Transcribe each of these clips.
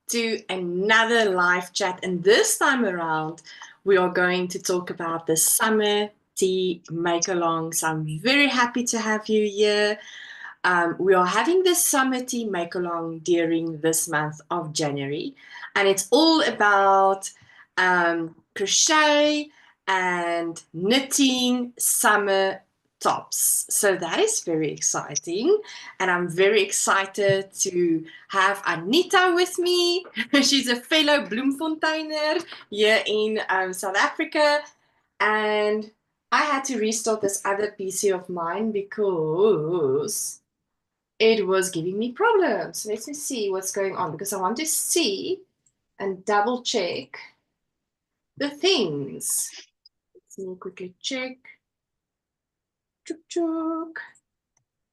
to another live chat, and this time around we are going to talk about the summer tea make-along. So I'm very happy to have you here. We are having the summer tea make-along during this month of January, and it's all about crochet and knitting summer tops. So that is very exciting, and I'm very excited to have Anita with me. She's a fellow Bloemfonteiner here in South Africa, and I had to restart this other PC of mine because it was giving me problems. Let me see what's going on, because I want to see and double check the things. Let me quickly check. Chuk chuk.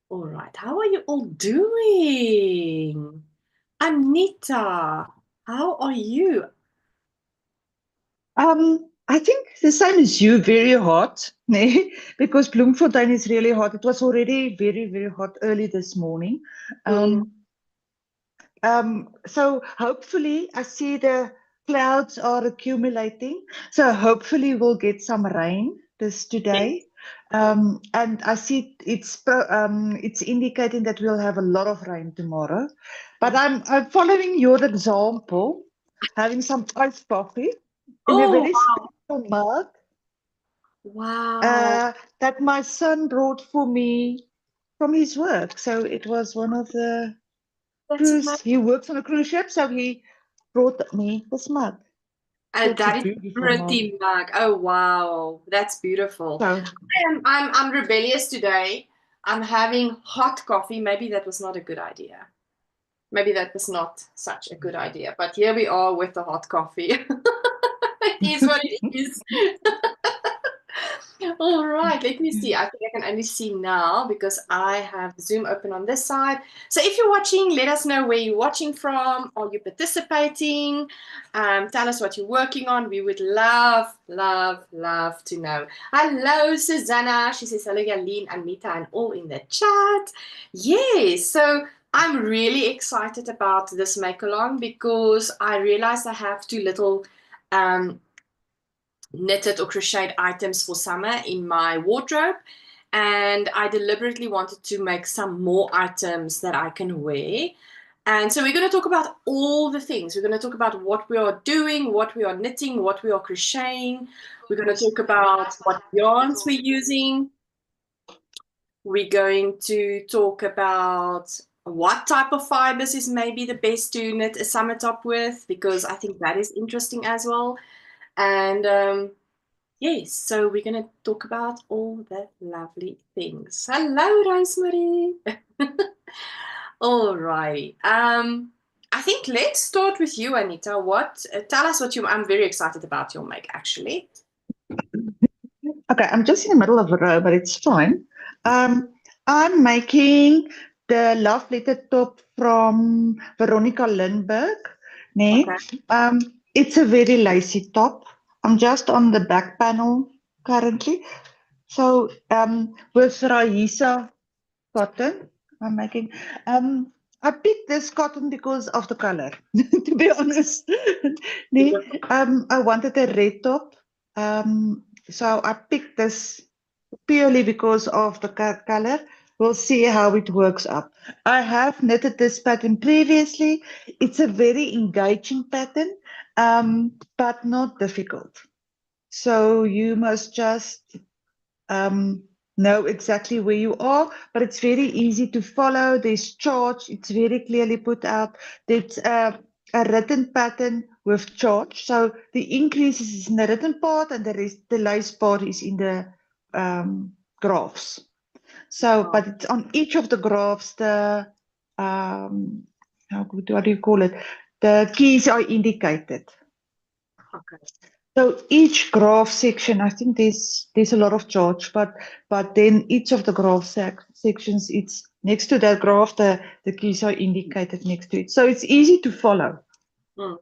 All right, how are you all doing? Anita, how are you? I think the same as you, very hot, né? Because Bloemfontein is really hot. It was already very, very hot early this morning. Mm. So hopefully I see the clouds are accumulating. So hopefully we'll get some rain today. And I see it's indicating that we'll have a lot of rain tomorrow. But I'm following your example, having some iced coffee in a Oh, very special mug wow. that my son brought for me from his work. So it was one of the That's cruise. He works on a cruise ship, so he brought me this mug. Such a that is beautiful mug. pretty mug. Oh wow, that's beautiful. So I'm rebellious today. I'm having hot coffee. Maybe that was not a good idea. Maybe that was not such a good idea. But here we are with the hot coffee. It is what it is. All right, let me see. I think I can only see now because I have Zoom open on this side. So if you're watching, let us know where you're watching from. Are you participating? Tell us what you're working on. We would love, love, love to know. Hello, Susanna. She says, hello, Yaline, Anita, and all in the chat. Yes, so I'm really excited about this make-along because I realized I have two little knitted or crocheted items for summer in my wardrobe, and I deliberately wanted to make some more items that I can wear. And so we're going to talk about all the things. We're going to talk about what we are doing, what we are knitting, what we are crocheting. We're going to talk about what yarns we're using. We're going to talk about what type of fibers is maybe the best to knit a summer top with, because I think that is interesting as well. And yes, so we're going to talk about all the lovely things. Hello, Rosemary. All right. I think let's start with you, Anita. Tell us what you. I'm very excited about your make, actually. okay, I'm just in the middle of a row, but it's fine. I'm making the love letter top from Veronica Lindberg. Okay. Nee? It's a very lacy top. I'm just on the back panel currently. So with Raisa cotton, I'm making. I picked this cotton because of the color, to be honest. Nee, I wanted a red top. So I picked this purely because of the color. We'll see how it works up. I have knitted this pattern previously. It's a very engaging pattern, but not difficult. So you must just know exactly where you are, but it's very easy to follow. There's charts, it's very clearly put out. There's a written pattern with charts. So the increases is in the written part and the rest, the lace part is in the graphs. So, but it's on each of the graphs, the, what do you call it? The keys are indicated. Okay. So each graph section, I think there's a lot of charts, but then each of the graph sections, it's next to that graph, the keys are indicated next to it. So it's easy to follow. Mm.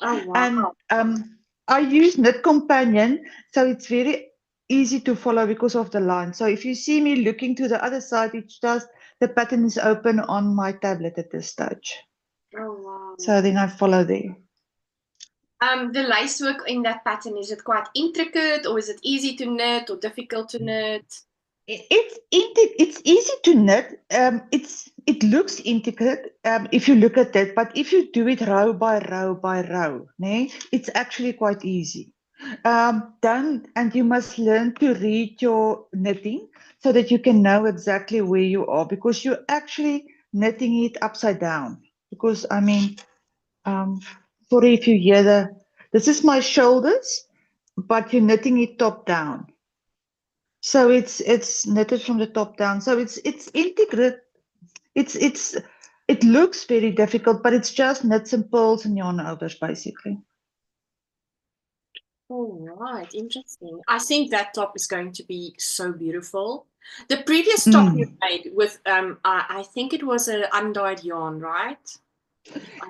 Oh, wow. And I use Knit Companion, so it's very easy to follow because of the line. So if you see me looking to the other side, it's just the pattern is open on my tablet at this stage. Oh, wow. So then I follow there. The lace work in that pattern, is it quite intricate, or is it easy to knit or difficult to knit? It's easy to knit. It looks intricate if you look at it, but if you do it row by row by row, it's actually quite easy. And you must learn to read your knitting so that you can know exactly where you are, because you're actually knitting it upside down. Because I mean, sorry if you hear this is my shoulders, but you're knitting it top down. So it's knitted from the top down. So it's integrated. It looks very difficult, but it's just knits and pulls and yarn overs basically. All right, interesting. I think that top is going to be so beautiful. The previous top you made with I think it was an undyed yarn, right?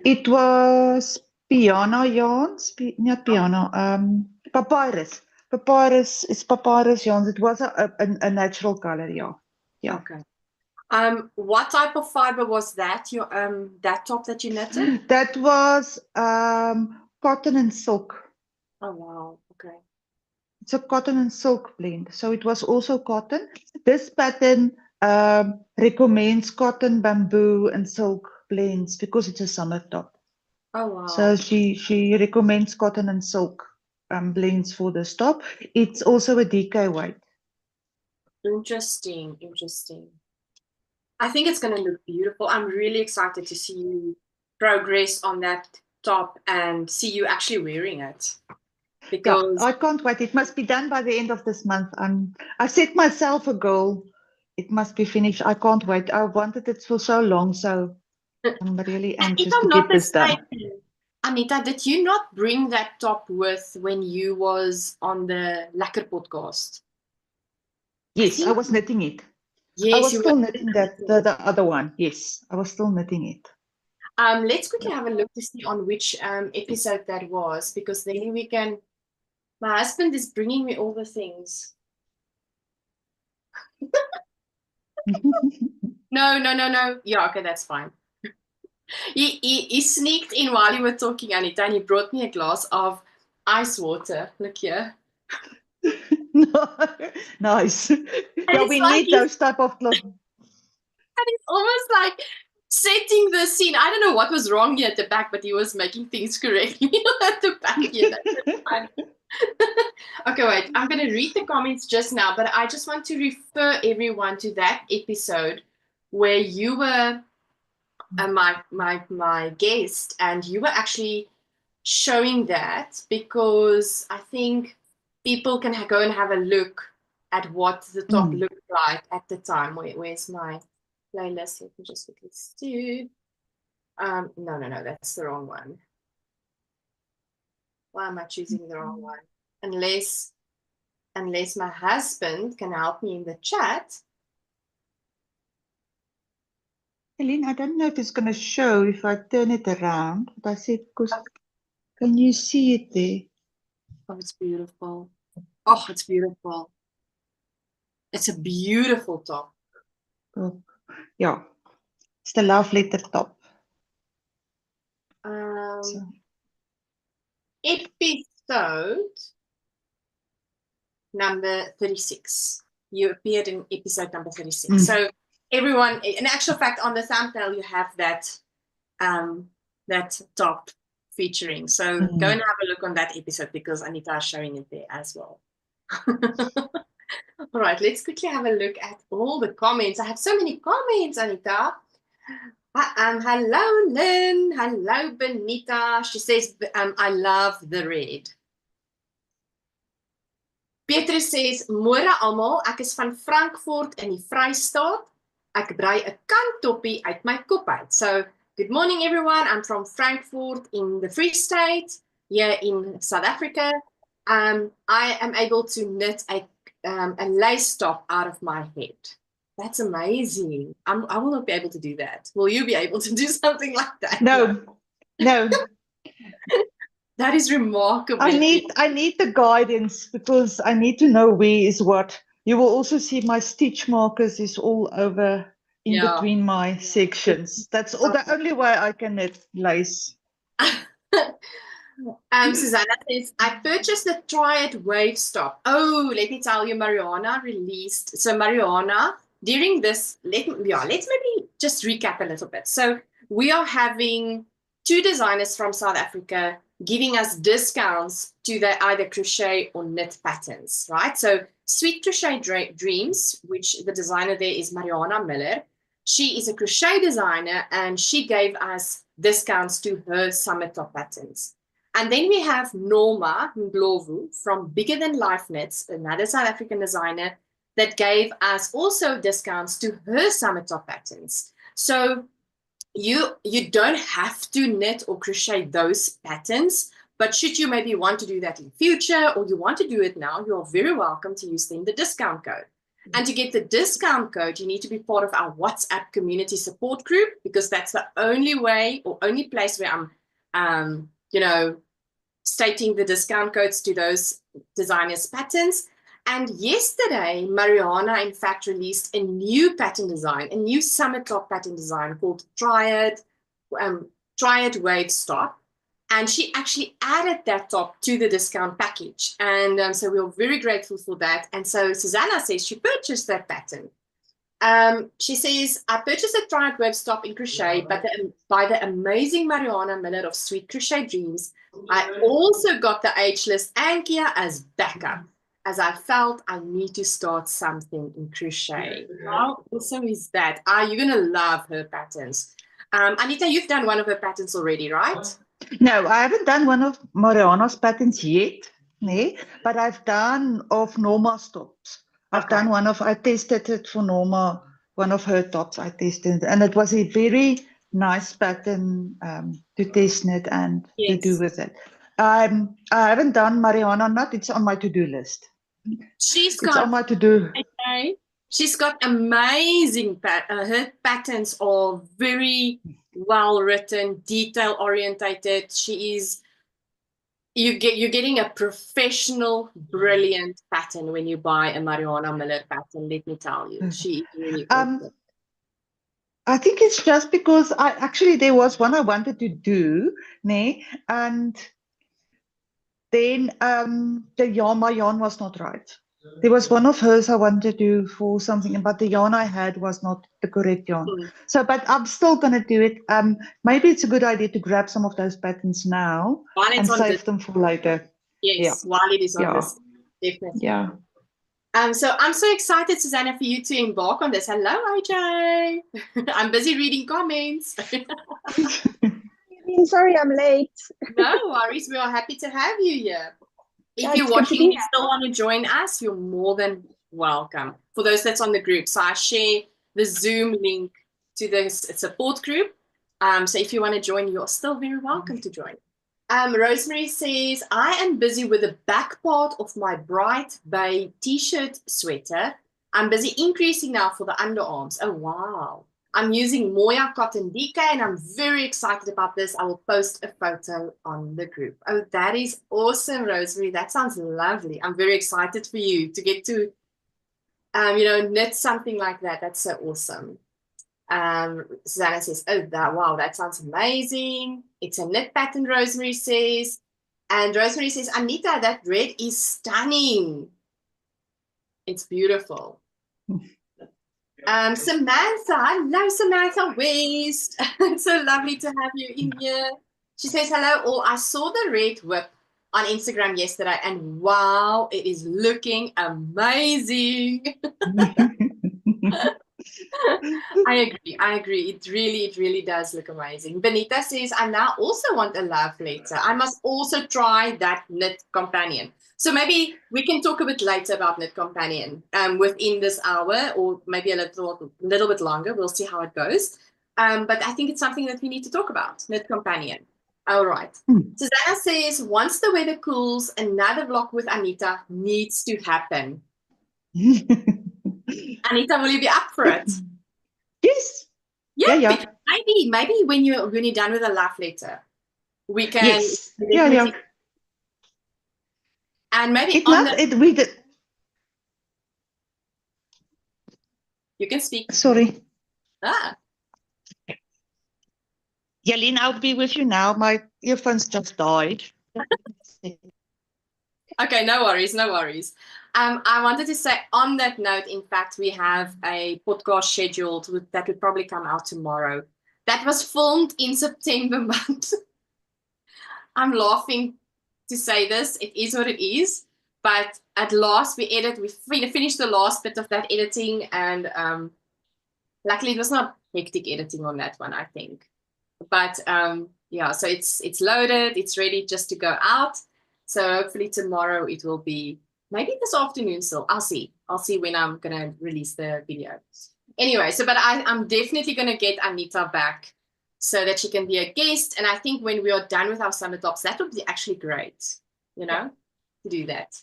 It was piano yarns, not piano, papyrus. Papyrus is papyrus yarns. It was a natural color, yeah. Okay. What type of fiber was that? Your that top that you knitted? That was cotton and silk. Oh wow, okay. It's a cotton and silk blend. So it was also cotton. This pattern recommends cotton, bamboo, and silk blends because it's a summer top. Oh wow. So she recommends cotton and silk blends for this top. It's also a DK weight. Interesting, interesting. I think it's going to look beautiful. I'm really excited to see you progress on that top and see you actually wearing it. Because yeah, I can't wait. It must be done by the end of this month. I set myself a goal. It must be finished. I can't wait. I wanted it for so long, so I'm really anxious to get this done. Anita, did you not bring that top with when you was on the Lekker podcast? Yes, I was knitting it. Yes, I was still knitting that the other one. Yes, I was still knitting it. Let's quickly have a look to see on which episode that was, because then we can. My husband is bringing me all the things. No. Yeah, okay, that's fine. He sneaked in while you were talking, Anita, and he brought me a glass of ice water. Look here. Nice. Yeah, we like need those type of clothes. And it's almost like setting the scene. I don't know what was wrong here at the back, but he was making things correctly at the back here. Okay, wait. I'm going to read the comments just now, but I just want to refer everyone to that episode where you were my guest, and you were actually showing that, because I think people can go and have a look at what the top looked like at the time. Where's my playlist? Let me just quickly see. No, that's the wrong one. Why am I choosing the wrong one? Unless my husband can help me in the chat. Helene, I don't know if it's going to show if I turn it around. But I said, because can you see it there? Oh, it's beautiful. Oh, it's beautiful. It's a beautiful top. Oh, yeah, it's the love letter top. Episode number 36. You appeared in episode number 36. So everyone, in actual fact, on the thumbnail you have that top featuring. So go and have a look on that episode, because Anita is showing it there as well. All right, let's quickly have a look at all the comments. I have so many comments, Anita. Hello, Lynn. Hello, Benita. She says, I love the red. Petrus says, môre almal, ek is van Frankfurt in die Vrystaat. Ek brei 'n kanttoppie uit my kop uit. So, good morning everyone. I'm from Frankfurt in the Free State, here in South Africa. I am able to knit a lace top out of my head. That's amazing. I will not be able to do that. Will you be able to do something like that? No. That is remarkable. I need the guidance, because I need to know where is what. You will also see my stitch markers is all over in between my sections. That's all the only way I can knit lace. Susanna says, I purchased the Triad Wave Stop. Oh, let me tell you, Mariana released. So Mariana, during this, let's maybe just recap a little bit. So we are having 2 designers from South Africa giving us discounts to their either crochet or knit patterns, right? So Sweet Crochet Dreams, which the designer there is Mariana Miller. She is a crochet designer and she gave us discounts to her summer top patterns. And then we have Norma Ndlovu from Bigger Than Life Knits, another South African designer that gave us also discounts to her summer top patterns. So you don't have to knit or crochet those patterns, but should you maybe want to do that in future or you want to do it now, you're very welcome to use then the discount code. And to get the discount code, you need to be part of our WhatsApp community support group, because that's the only way or only place where I'm stating the discount codes to those designers' patterns. And yesterday, Mariana, in fact, released a new pattern design, a new summer top pattern design called Triad Wave Stop. And she actually added that top to the discount package. And so we were very grateful for that. And so Susanna says she purchased that pattern. She says, I purchased a Triad Web Stop in crochet by the amazing Mariana Miller of Sweet Crochet Dreams. I also got the H list and Kia as backup, as I felt I need to start something in crochet. How awesome is that? You're going to love her patterns. Anita, you've done one of her patterns already, right? No, I haven't done one of Mariana's patterns yet, but I've done of Norma's tops. I've done I tested it for Norma, one of her tops I tested, and it was a very nice pattern to test knit and to do with it. I haven't done Mariana not, it's on my to-do list. It's on my to-do. Okay. She's got amazing her patterns are very well written, detail orientated. You're getting a professional, brilliant pattern when you buy a Mariana Miller pattern, let me tell you. She is really awesome. I think it's just because there was one I wanted to do, and then my yarn was not right. There was one of hers I wanted to do for something, but the yarn I had was not the correct yarn. So, but I'm still going to do it. Maybe it's a good idea to grab some of those patterns now and save them for later. Yes, while it is on this. Definitely. Yeah. So I'm so excited, Susanna, for you to embark on this. Hello, AJ. I'm busy reading comments. Sorry, I'm late. No worries. We are happy to have you here. If you're watching and you still want to join us, you're more than welcome. For those that's on the group, so I share the Zoom link to this support group. So if you want to join, you're still very welcome to join. Rosemary says, I am busy with the back part of my bright bay t-shirt sweater. I'm busy increasing now for the underarms. Oh, wow. I'm using Moya Cotton DK and I'm very excited about this. I will post a photo on the group. Oh, that is awesome, Rosemary. That sounds lovely. I'm very excited for you to get to, knit something like that. That's so awesome. Susanna says, oh, wow, that sounds amazing. It's a knit pattern, Rosemary says. And Rosemary says, Anita, that red is stunning. It's beautiful. Samantha, hello, Samantha West. It's so lovely to have you in here. She says, hello all. I saw the red whip on Instagram yesterday and wow, it is looking amazing. I agree. It really does look amazing. Benita says, I now also want a love letter. I must also try that knit companion. So maybe we can talk a bit later about knit companion within this hour, or maybe a little bit longer. We'll see how it goes. But I think it's something that we need to talk about, knit companion. All right. Susanna says, once the weather cools, another vlog with Anita needs to happen. Anita, will you be up for it? Yes. Yeah. Maybe when you're done with a love letter, we can. Yes. Yeah. And maybe you can speak. Sorry. Yeah, Yaline, I'll be with you now. My earphones just died. Okay, no worries, no worries. I wanted to say on that note, in fact, we have a podcast scheduled that would probably come out tomorrow. That was filmed in September month. I'm laughing to say this. It is what it is. But at last we finished the last bit of that editing, and luckily it was not hectic editing on that one, I think. But yeah, so it's loaded, it's ready just to go out. So hopefully tomorrow it will be, maybe this afternoon still. I'll see. I'll see when I'm gonna release the video. Anyway, so but I'm definitely gonna get Anita back so that she can be a guest. And I think when we are done with our summer tops, that would be actually great, to do that.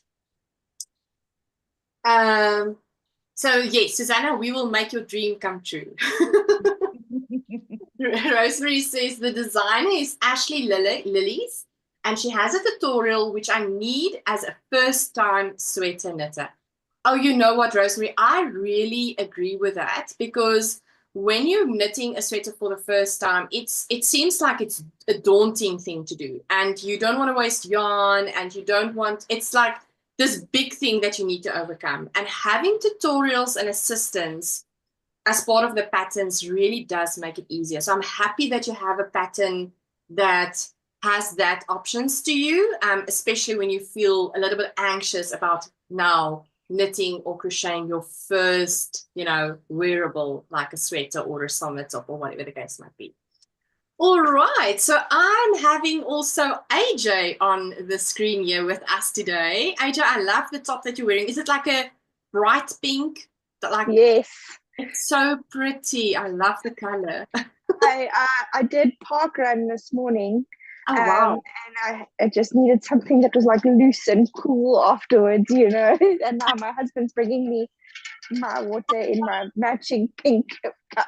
So yes, Susanna, we will make your dream come true. Rosemary says the designer is Ashley Lilies, and she has a tutorial which I need as a first-time sweater knitter. Oh, you know what, Rosemary? I really agree with that, because when you're knitting a sweater for the first time, it seems like it's a daunting thing to do, and you don't want to waste yarn, and it's like this big thing that you need to overcome. And having tutorials and assistance as part of the patterns really does make it easier. So I'm happy that you have a pattern that has that options to you, especially when you feel a little bit anxious about now knitting or crocheting your first, wearable, like a sweater or a summer top or whatever the case might be. All right, so I'm having also AJ on the screen here with us today. AJ, I love the top that you're wearing. Is it like a bright pink? Yes. It's so pretty. I love the color. I did park run this morning. Oh, wow. And I just needed something that was like loose and cool afterwards, And now my husband's bringing me my water in my matching pink cup.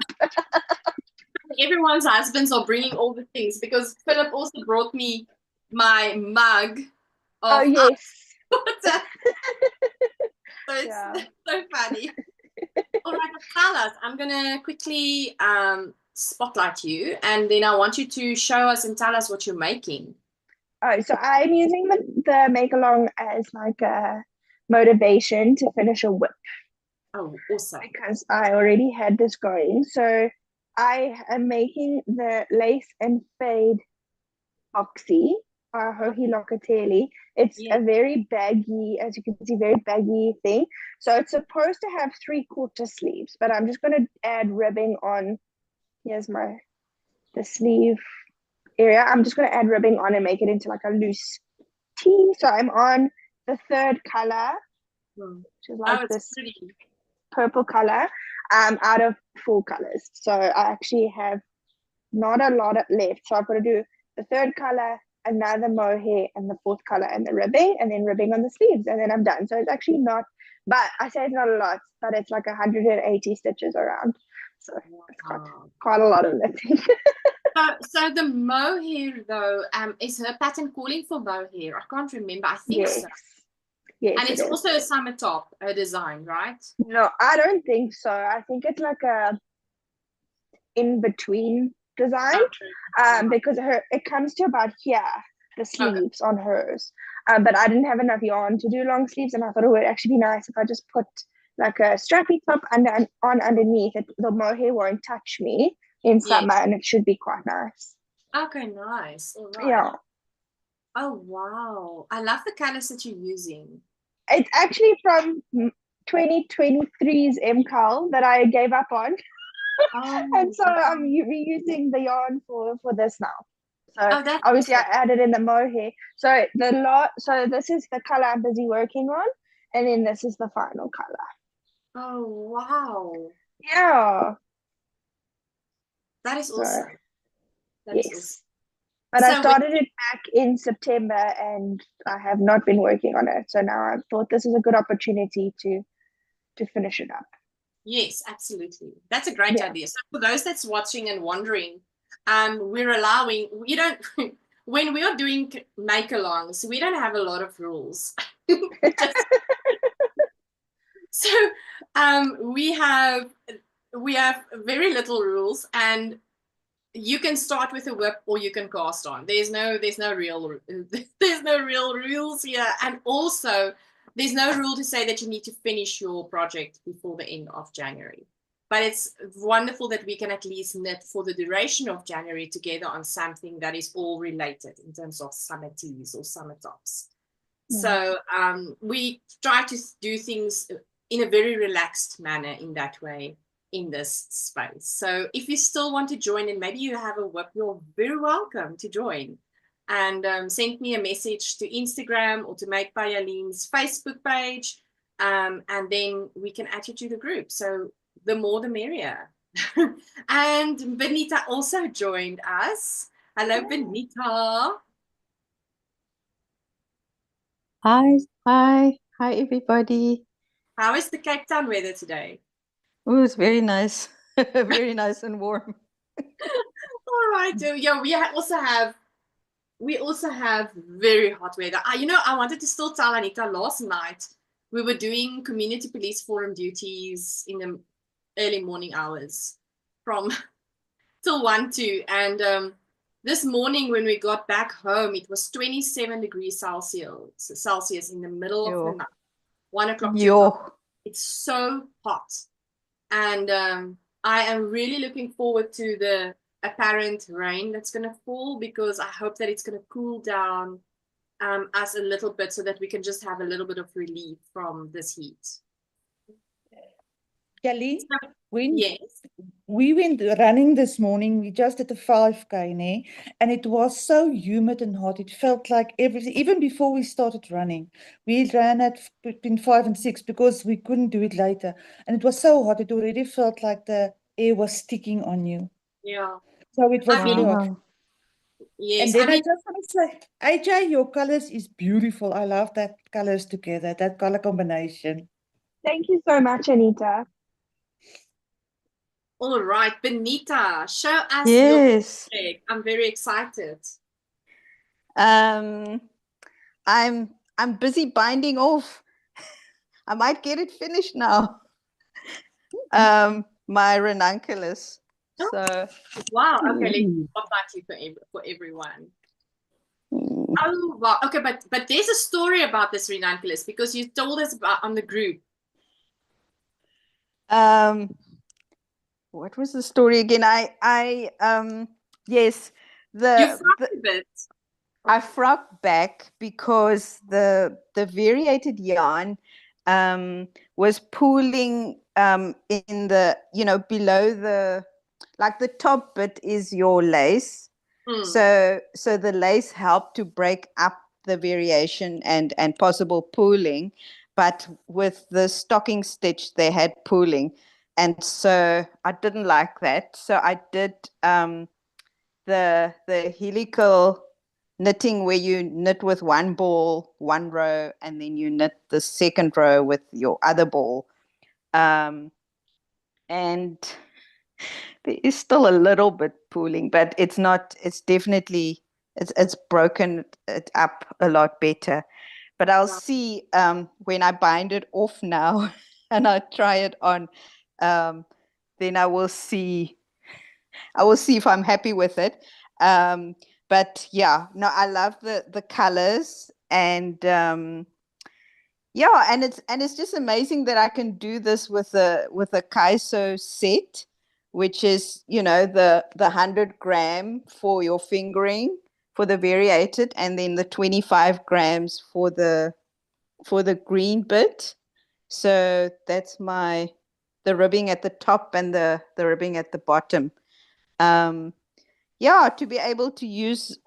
Everyone's husbands are bringing all the things, because Philip also brought me my mug of yes. water. So it's so funny. All right, tell us. I'm going to quickly spotlight you, and then I want you to show us and tell us what you're making. Oh, so I'm using the make along as like a motivation to finish a whip. Oh, awesome. Because I already had this going. So I am making the lace and fade boxy, Hohi Locatelli. It's a very baggy, as you can see, very baggy thing. So it's supposed to have 3/4 sleeves, but I'm just going to add ribbing on. Here's the sleeve area. I'm just going to add ribbing on and make it into like a loose tee. So I'm on the third color, which is like this pretty purple color, out of 4 colors. So I actually have not a lot left. So I've got to do the third color, another mohair, and the 4th color, and the ribbing, and then ribbing on the sleeves, and then I'm done. So it's actually not, but I say it's not a lot, but it's like 180 stitches around. So it's quite a lot of knitting. So the mohair, though, is her pattern calling for mohair? I can't remember. I think so. Yes, and it's also a summer top, a design, right? No, I don't think so. I think it's like a in-between design, because it comes to about here, the sleeves on hers. But I didn't have enough yarn to do long sleeves, and I thought it would actually be nice if I just put like a strappy top underneath it. The mohair won't touch me in summer, and it should be quite nice. Okay, nice. All right. Yeah. Oh, wow. I love the colors that you're using. It's actually from 2023's MCAL that I gave up on. And so I'm reusing the yarn for this now. So obviously I added in the mohair. So this is the color I'm busy working on, and then this is the final color. Oh, wow. Yeah. That is awesome. Yes. But I started it back in September, and I have not been working on it. So now I thought this is a good opportunity to finish it up. Yes, absolutely. That's a great idea. So for those that's watching and wondering, we're allowing, when we are doing make-alongs, we don't have a lot of rules. So we have very little rules, and you can start with a whip or you can cast on. There's no real there's no real rules here, and also there's no rule to say that you need to finish your project before the end of January. But it's wonderful that we can at least knit for the duration of January together on something that is all related in terms of summer tees or summer tops. So we try to do things in a very relaxed manner in that way in this space. So if you still want to join and maybe you have a whip, you're very welcome to join. And send me a message to Instagram or to Make by Aline's Facebook page. And then we can add you to the group. So the more the merrier. And Benita also joined us. Hello, Benita. Hi everybody. How is the Cape Town weather today? Oh, it's very nice. Very nice and warm. All right. Yeah, we also have very hot weather. I wanted to still tell Anita last night we were doing community police forum duties in the early morning hours from till 1, 2. And this morning when we got back home, it was 27 degrees Celsius in the middle of the night, 1 o'clock. It's so hot. And I am really looking forward to the apparent rain that's going to fall, because I hope that it's going to cool down us a little bit so that we can just have a little bit of relief from this heat. Kelly, Yes. we went running this morning. We just did a 5K, and it was so humid and hot. It felt like everything, even before we started running. We ran at between 5 and 6 because we couldn't do it later. And it was so hot, it already felt like the air was sticking on you. Yeah. So it was really hot. Yes. And then I just want to say, AJ, your colors is beautiful. I love that colors together, that color combination. Thank you so much, Anita. All right, Benita, show us Yes. your project. I'm very excited. I'm busy binding off. I might get it finished now. My ranunculus. So wow. Okay, let's talk about you for everyone. Oh wow. Okay, but there's a story about this ranunculus, because you told us about on the group. What was the story again? Yes, I frocked back because the variated yarn was pooling in the, below the, like the top bit is your lace. So the lace helped to break up the variation and possible pooling, but with the stocking stitch they had pooling. And so I didn't like that. So I did the helical knitting, where you knit with one ball, one row, and then you knit the second row with your other ball. And there is still a little bit pooling, but it's definitely broken it up a lot better. But I'll see when I bind it off now and I try it on, then I will see if I'm happy with it. But yeah, no, I love the colors, and yeah, and it's just amazing that I can do this with a kaiso set, which is, the 100-gram for your fingering for the variated, and then the 25 grams for the green bit. So that's the ribbing at the top and the ribbing at the bottom. Yeah, to be able to use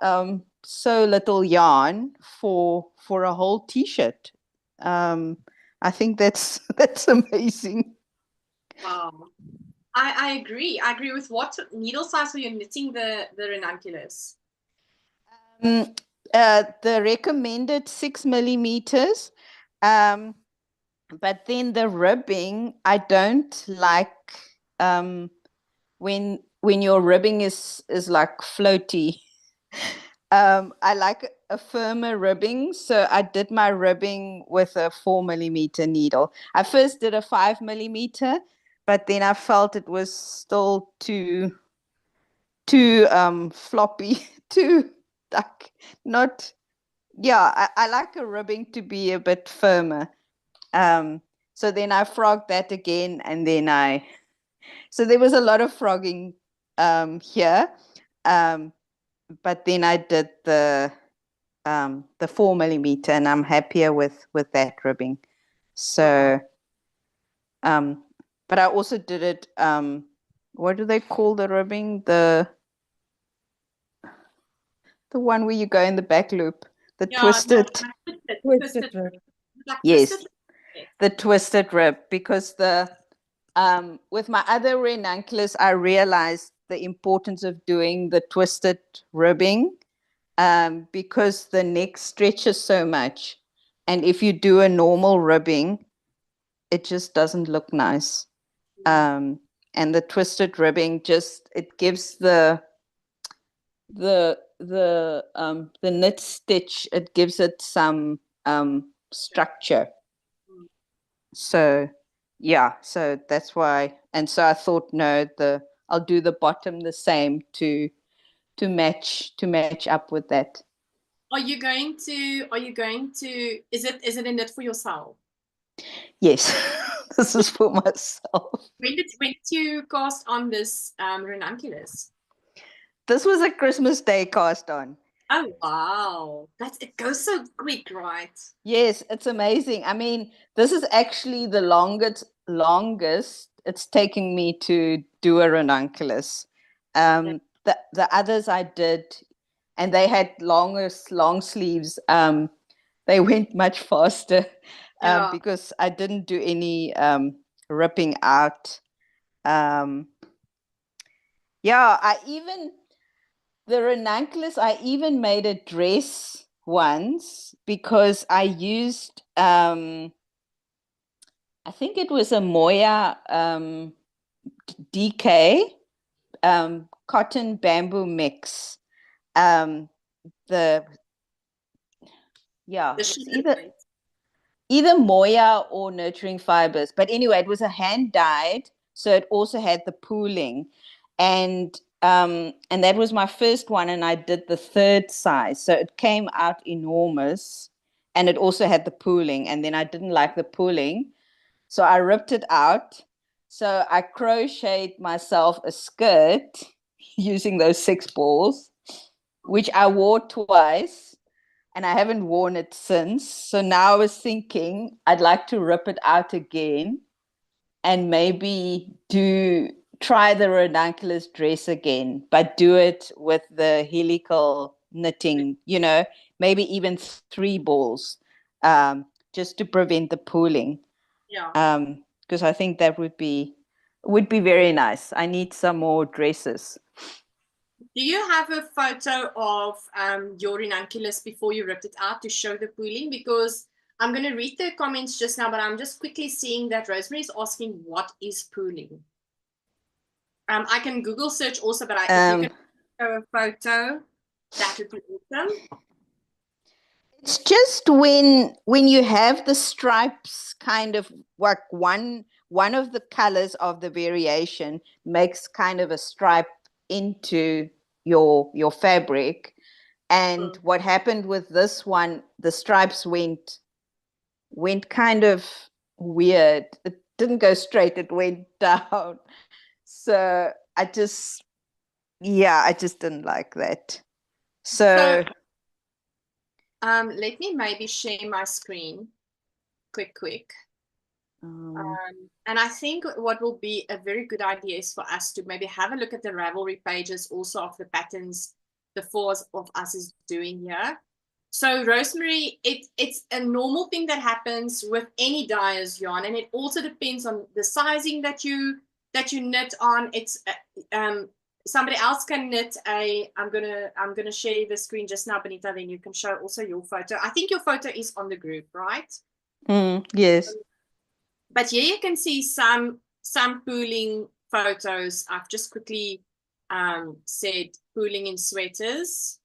so little yarn for a whole t-shirt. I think that's amazing. Wow. I agree. I agree. With what needle size were you knitting the ranunculus? The recommended 6 millimeters. But then the ribbing, I don't like when your ribbing is like floaty. I like a firmer ribbing, so I did my ribbing with a 4 millimeter needle. I first did a 5 millimeter, but then I felt it was still too too floppy, too like not. Yeah, I like a ribbing to be a bit firmer. So then I frogged that again, and then so there was a lot of frogging here, but then I did the 4mm, and I'm happier with that ribbing. So, but I also did it. What do they call the ribbing? The one where you go in the back loop, the twisted. Twisted rib. Yes, the twisted rib, because with my other ranunculus, I realized the importance of doing the twisted ribbing, because the neck stretches so much, and if you do a normal ribbing, it just doesn't look nice. And the twisted ribbing it gives the knit stitch, it gives it some structure. So yeah, so that's why. And so I thought, no, I'll do the bottom the same to match up with that. Are you going to is it a knit for yourself? Yes. This is for myself. When did you cast on this ranunculus? This was a Christmas Day cast on. Oh wow, it goes so quick, right? Yes, it's amazing. I mean, this is actually the longest it's taking me to do a ranunculus. The others I did, and they had long sleeves. They went much faster, because I didn't do any ripping out. The ranunculus, I even made a dress once, because I used, I think it was a Moya DK cotton bamboo mix. Either Moya or Nurturing Fibers, but anyway, it was a hand dyed, so it also had the pooling, and that was my first one, and I did the 3rd size, so it came out enormous, and it also had the pooling, and then I didn't like the pooling, so I ripped it out. So I crocheted myself a skirt using those 6 balls, which I wore twice, and I haven't worn it since. So now I was thinking I'd like to rip it out again and maybe try the ranunculus dress again, but do it with the helical knitting, maybe even 3 balls, just to prevent the pooling. Yeah. Because I think that would be very nice. I need some more dresses. Do you have a photo of your ranunculus before you ripped it out to show the pooling? Because I'm going to read the comments just now, but I'm just quickly seeing that Rosemary is asking what is pooling. I can Google search also, but if you can show a photo, that would be awesome. It's just when you have the stripes, kind of like one of the colors of the variation makes kind of a stripe into your fabric, and what happened with this one, the stripes went kind of weird. It didn't go straight, it went down. So I just didn't like that. So let me maybe share my screen quick. And I think what will be a very good idea is for us to maybe have a look at the Ravelry pages also of the patterns the 4 of us is doing here. So Rosemary, it's a normal thing that happens with any dyer's yarn, and it also depends on the sizing that you knit on. It's somebody else can knit I'm gonna share the screen just now, Benita, then you can show also your photo. I think your photo is on the group, right? Yes. But here you can see some pooling photos. I've just quickly said pooling in sweaters.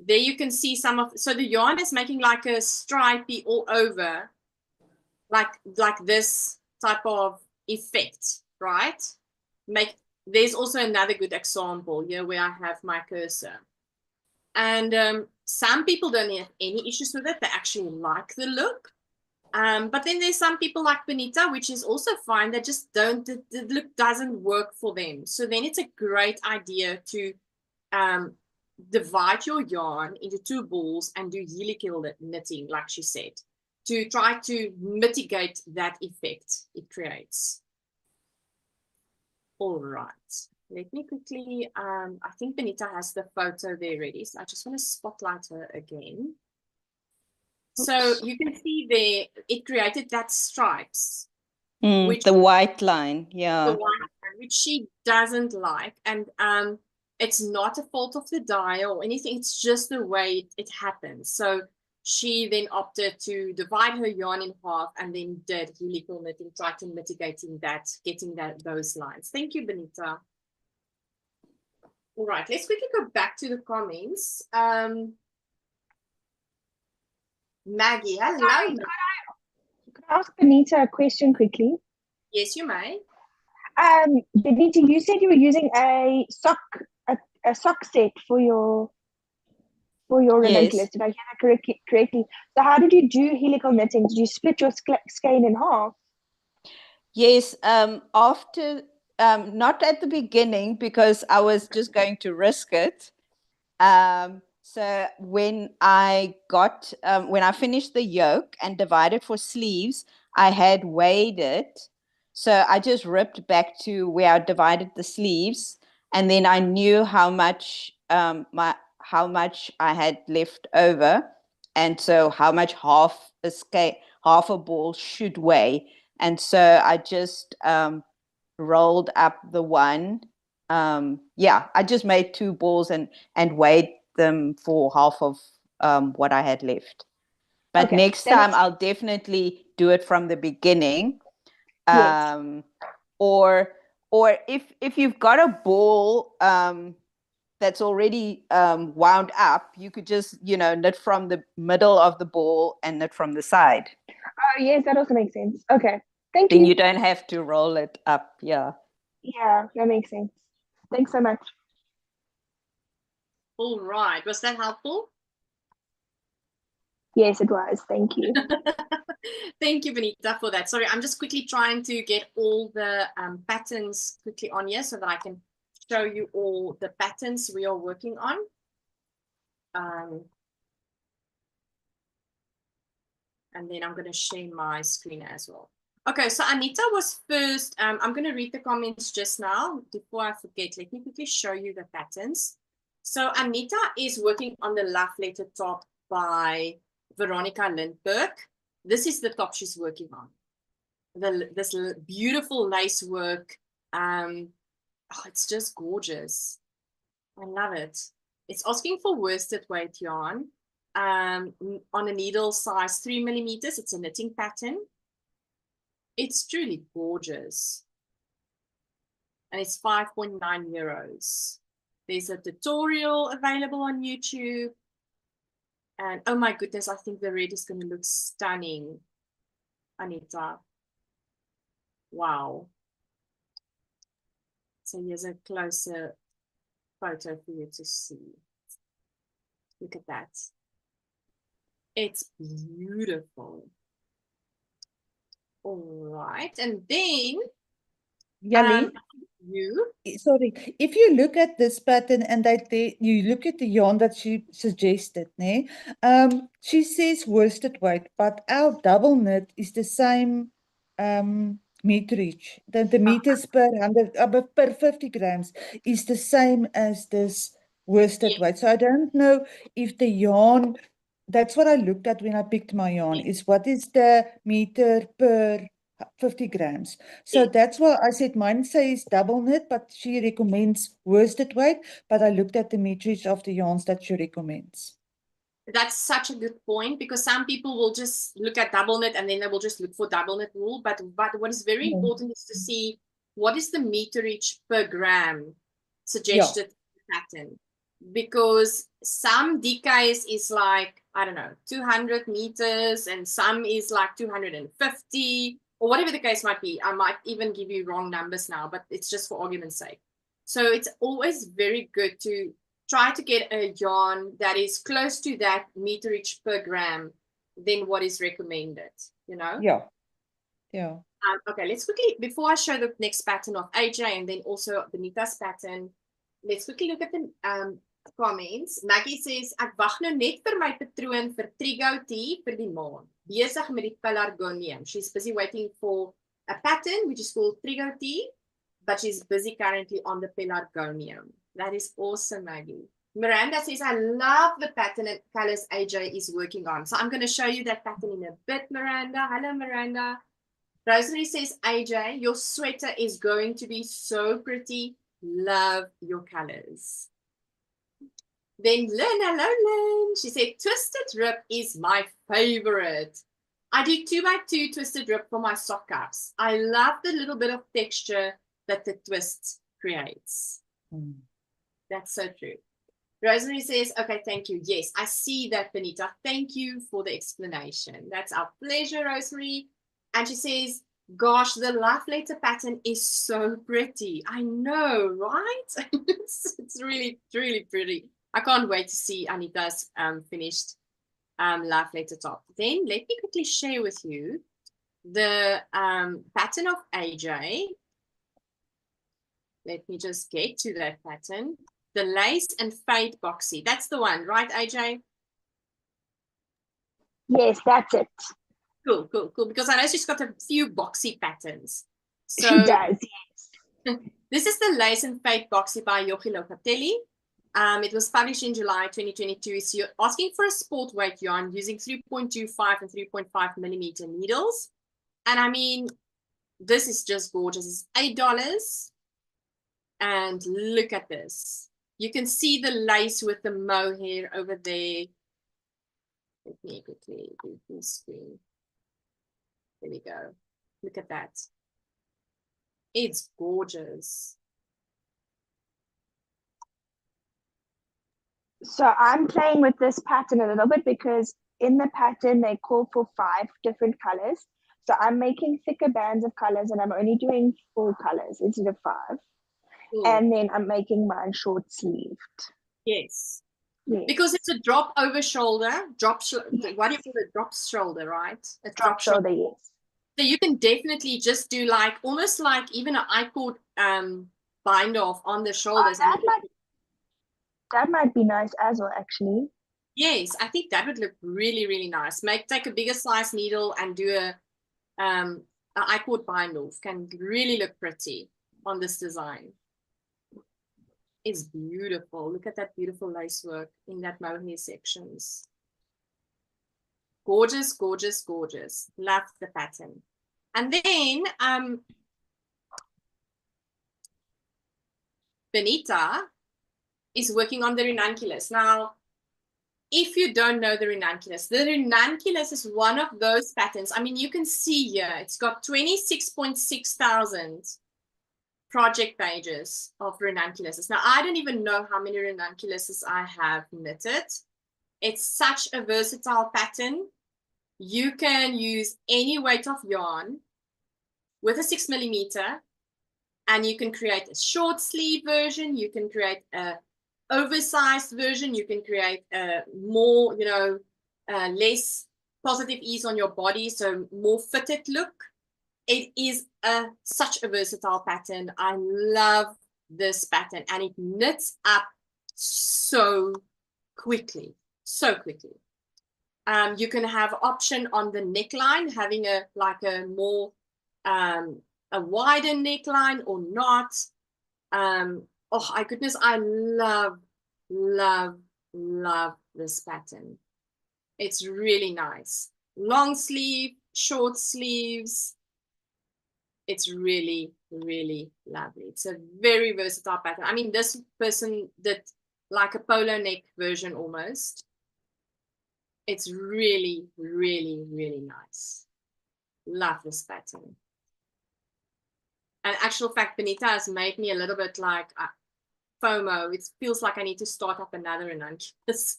There you can see so the yarn is making like a stripey all over, like this type of effect, right? there's also another good example here where I have my cursor. And some people don't have any issues with it. They actually like the look. But then there's some people like Benita, which is also fine. They just don't, the look doesn't work for them. So then it's a great idea to divide your yarn into 2 balls and do helical knitting, like she said, to try to mitigate that effect it creates. All right. Let me quickly, I think Benita has the photo there ready, so I just want to spotlight her again. So you can see there, it created that stripes. The white line, yeah. The white line, which she doesn't like. And it's not a fault of the dye or anything. It's just the way it happens. So she then opted to divide her yarn in half and then did helical knitting, try to mitigating that, getting those lines. Thank you, Benita. All right, let's quickly go back to the comments. Maggie, hello. Sorry, could I ask Benita a question quickly? Yes, you may. Benita, you said you were using a sock set for your ridiculous. Did I hear that correctly? So how did you do helical knitting? Did you split your skein in half? Yes, after, not at the beginning because I was just going to risk it. So when I finished the yoke and divided for sleeves, I had weighed it. So I just ripped back to where I divided the sleeves, and then I knew how much I had left over, and so how much half a ball should weigh. And so I just rolled up the one. I just made 2 balls and weighed them for half of what I had left. But Okay, next time I'll definitely do it from the beginning. Yes. Or if you've got a ball that's already wound up, you could just, knit from the middle of the ball and knit from the side. Oh, yes, that also makes sense. Okay, thank Then you. you don't have to roll it up. Yeah. Yeah, that makes sense. Thanks so much. All right, was that helpful? Yes, it was. Thank you. Thank you, Benita, for that. Sorry, I'm just quickly trying to get all the patterns quickly on here so that I can show you all the patterns we are working on. And then I'm going to share my screen as well. Okay, so Anita was first. I'm going to read the comments just now. Before I forget, let me quickly show you the patterns. So Anita is working on the love letter top by Veronica Lindberg. This is the top she's working on. This beautiful lace work. It's just gorgeous. I love it. It's asking for worsted weight yarn. On a needle size 3 millimeters. It's a knitting pattern. It's truly gorgeous. And it's 5.9 euros. There's a tutorial available on YouTube. And oh my goodness, I think the red is going to look stunning, Anita. Wow. So here's a closer photo for you to see. Look at that. It's beautiful. All right, and then Yali, sorry, if you look at this pattern and you look at the yarn that she suggested, she says worsted weight, but our double knit is the same meterage. The meters per 50 grams is the same as this worsted weight. So I don't know if the yarn, that's what I looked at when I picked my yarn, is what is the meter per 50 grams. So that's why I said mine says double knit, but she recommends worsted weight. But I looked at the meterage of the yarns that she recommends. That's such a good point, because some people will just look at double knit and then they will just look for double knit wool. But what is very important is to see what is the meterage per gram suggested pattern. Because some DKs is like, I don't know, 200 meters, and some is like 250, or whatever the case might be. I might even give you wrong numbers now, but it's just for argument's sake. So it's always very good to try to get a yarn that is close to that meterage per gram than what is recommended, you know? Yeah. Yeah. Okay, let's quickly, before I show the next pattern of AJ and then also Benita's pattern, let's quickly look at the comments. Maggie says, ek wag nou net vir my patroon vir Trigoutie vir die maand. Besig met die pelargonium. She's busy waiting for a pattern which is called Trigoutie, but she's busy currently on the pelargonium. That is awesome, Maggie. Miranda says, I love the pattern and colors AJ is working on. So I'm going to show you that pattern in a bit, Miranda. Hello, Miranda. Rosemary says, AJ, your sweater is going to be so pretty. Love your colors. Then Lynn, hello Lynn. She said, twisted rip is my favorite. I do 2x2 twisted rip for my sock cups. I love the little bit of texture that the twist creates. That's so true. Rosemary says, okay, thank you. Yes, I see that, Benita. Thank you for the explanation. That's our pleasure, Rosemary. And she says, gosh, the love letter pattern is so pretty. I know, right? it's really, really pretty. I can't wait to see Anita's finished love letter top. Then let me quickly share with you the pattern of AJ. Let me just get to that pattern. The lace and fade boxy. That's the one, right, AJ? Yes, that's it. Cool, cool, cool. Because I know she's got a few boxy patterns. So She does, yes. This is the lace and fade boxy by Yogi Locatelli. It was published in July 2022. So you're asking for a sport weight yarn using 3.25 and 3.5 millimeter needles. And I mean, this is just gorgeous. It's $8. And look at this. You can see the lace with the mohair over there. Let me quickly do the screen. There we go. Look at that. It's gorgeous. So I'm playing with this pattern a little bit because in the pattern they call for 5 different colors. So I'm making thicker bands of colors and I'm only doing 4 colors instead of 5. Cool. And then I'm making mine short sleeved. Yes. Yes. Because it's a drop over shoulder, what do you call it? Drop shoulder, right? A Drop shoulder, yes. So you can definitely just do like almost like even an I-cord bind off on the shoulders. That might be nice as well, actually. Yes, I think that would look really, really nice. Take a bigger size needle and do a I-cord bind off. Can really look pretty on this design. It's beautiful. Look at that beautiful lace work in that mohair sections. Gorgeous, gorgeous, gorgeous. Love the pattern. And then Benita is working on the ranunculus. Now, if you don't know the ranunculus is one of those patterns. I mean, you can see here, it's got 26.6 thousand project pages of ranunculuses. Now, I don't even know how many ranunculuses I have knitted. It's such a versatile pattern. You can use any weight of yarn with a 6 millimeter, and you can create a short sleeve version. You can create a oversized version. You can create a more, less positive ease on your body, so more fitted look. It is such a versatile pattern. I love this pattern, and it knits up so quickly, so quickly. You can have option on the neckline, having a more a wider neckline or not. Oh my goodness, I love, love, love this pattern. It's really nice. Long sleeve, short sleeves. It's really, really lovely. It's a very versatile pattern. I mean, this person did like a polo neck version almost. It's really, really, really nice. Love this pattern. And actual fact, Benita has made me a little bit like FOMO. It feels like I need to start up another ranunculus.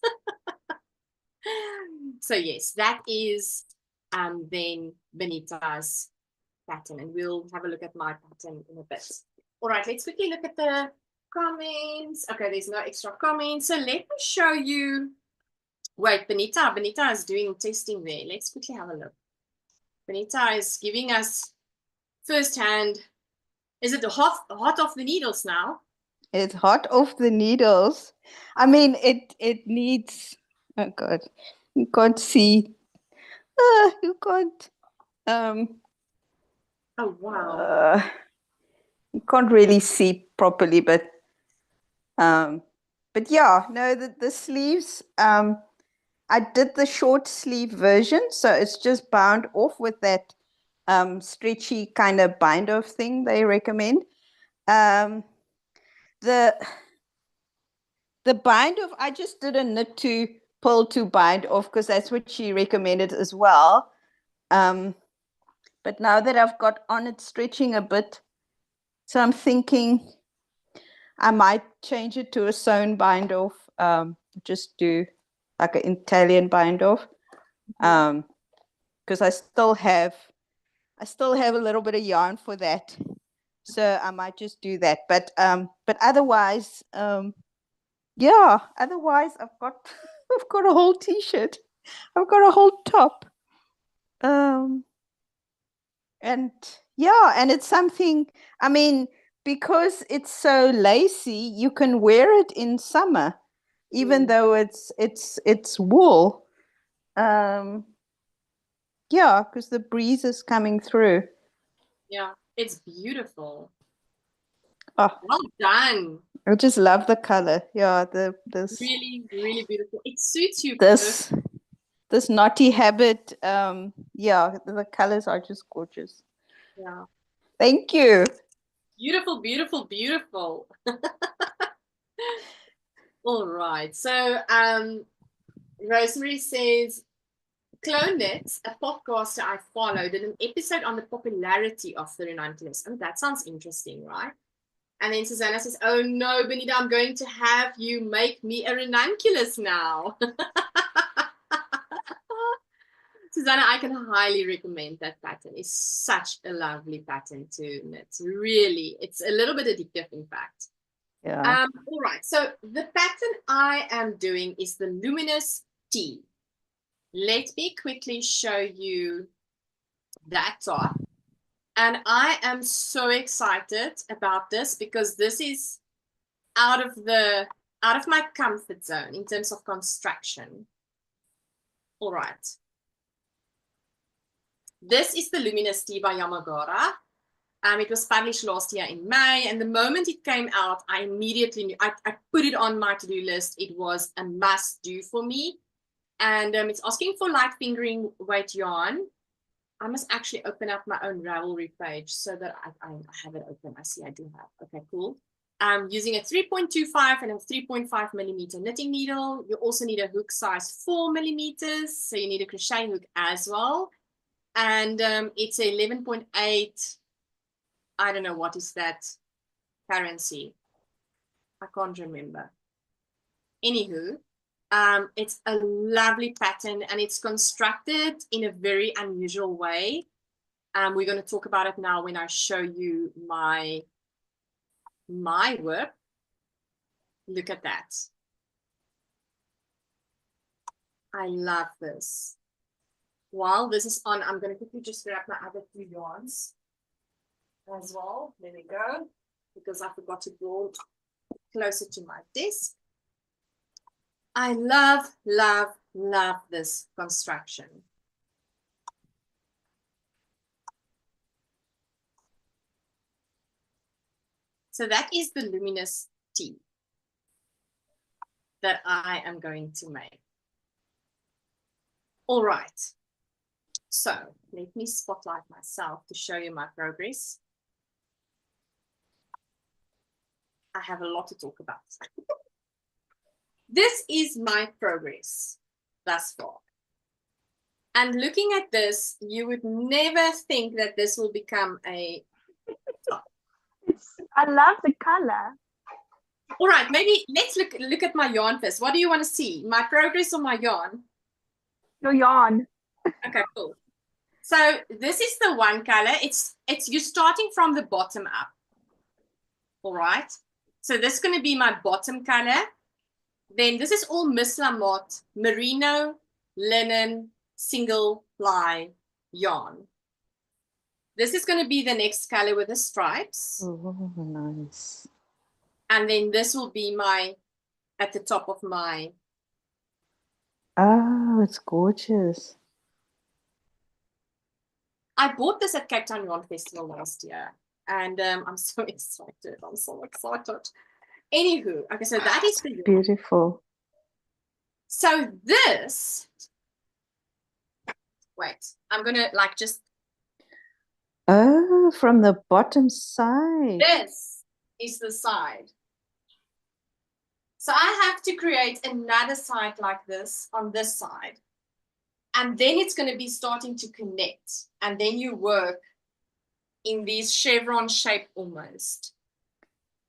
So yes, that is then Benita's pattern, and we'll have a look at my pattern in a bit. All right, let's quickly look at the comments. Okay, there's no extra comments. So let me show you. Wait, Benita is doing testing there. Let's quickly have a look. Benita is giving us firsthand. Is it hot off the needles now? It's hot off the needles. I mean, it needs. Oh God, you can't see. You can't. Oh wow. You can't really see properly, but yeah, no, the sleeves. I did the short sleeve version, so it's just bound off with that stretchy kind of bind off thing they recommend. The bind off, I just did a knit to pull to bind off because that's what she recommended as well. But now that I've got on it stretching a bit, so I'm thinking I might change it to a sewn bind off, just do like an Italian bind off, because I still have a little bit of yarn for that, so I might just do that. But otherwise, yeah, otherwise I've got I've got a whole t-shirt, I've got a whole top, and yeah, and it's something, I mean, because it's so lacy, you can wear it in summer, even though it's wool. Yeah, because the breeze is coming through. Yeah, it's beautiful. Oh, well done. I just love the color. Yeah, this really, really beautiful. It suits you. This naughty habit. Yeah, the colors are just gorgeous. Yeah. Thank you. Beautiful, beautiful, beautiful. All right. So Rosemary says, Clone Knits, a podcaster I follow, did an episode on the popularity of the ranunculus. Oh, that sounds interesting, right? And then Susanna says, oh no, Benita, I'm going to have you make me a ranunculus now. Susanna, I can highly recommend that pattern. It's such a lovely pattern to knit. Really, it's a little bit addictive, in fact. Yeah. All right, so the pattern I am doing is the Luminous Tea. Let me quickly show you that top. And I am so excited about this because this is out of my comfort zone in terms of construction. All right. This is the Luminous Tea by Yamagata. It was published last year in May, and the moment it came out, I immediately knew, I put it on my to-do list. It was a must-do for me. And it's asking for light fingering weight yarn. I must actually open up my own Ravelry page so that I have it open. I see I do have. Okay, cool. I'm using a 3.25 and a 3.5 millimeter knitting needle. You also need a hook size 4 millimeters. So you need a crochet hook as well. And it's 11.8. I don't know, what is that currency? I can't remember. Anywho, it's a lovely pattern and it's constructed in a very unusual way. We're going to talk about it now when I show you my work. Look at that. I love this. While this is on, I'm going to quickly just grab my other 2 yarns as well. There we go, because I forgot to draw closer to my desk. I love, love, love this construction. So that is the Luminous Tea that I am going to make. All right. So let me spotlight myself to show you my progress. I have a lot to talk about. This is my progress thus far. And looking at this, you would never think that this will become a top. I love the color. All right, maybe let's look at my yarn first. What do you want to see? My progress or my yarn? Your yarn. Okay, cool. So this is the one color. It's you're starting from the bottom up. All right. So this is going to be my bottom color. Then this is all Miss Lamotte merino linen single ply yarn. This is going to be the next color with the stripes. Oh, nice. And then this will be my, at the top of my. Oh, it's gorgeous. I bought this at Cape Town Yarn Festival last year. And I'm so excited. I'm so excited. Anywho, okay, so that is the yarn. Beautiful. So this, wait, I'm going to like just. Oh, from the bottom side. This is the side. So I have to create another side like this on this side. And then it's going to be starting to connect. And then you work in these chevron shape almost.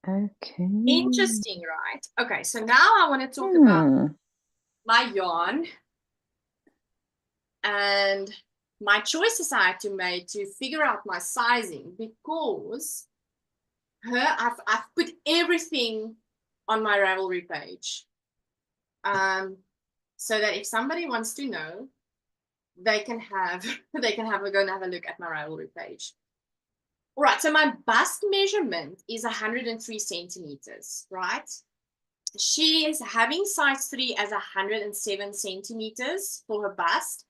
Okay. Interesting, right? Okay, so now I want to talk about my yarn and my choices I had to make to figure out my sizing, because I've put everything on my Ravelry page, so that if somebody wants to know, they can have go and have a look at my Ravelry page. All right, so my bust measurement is 103 centimeters, right? She is having size 3 as 107 centimeters for her bust.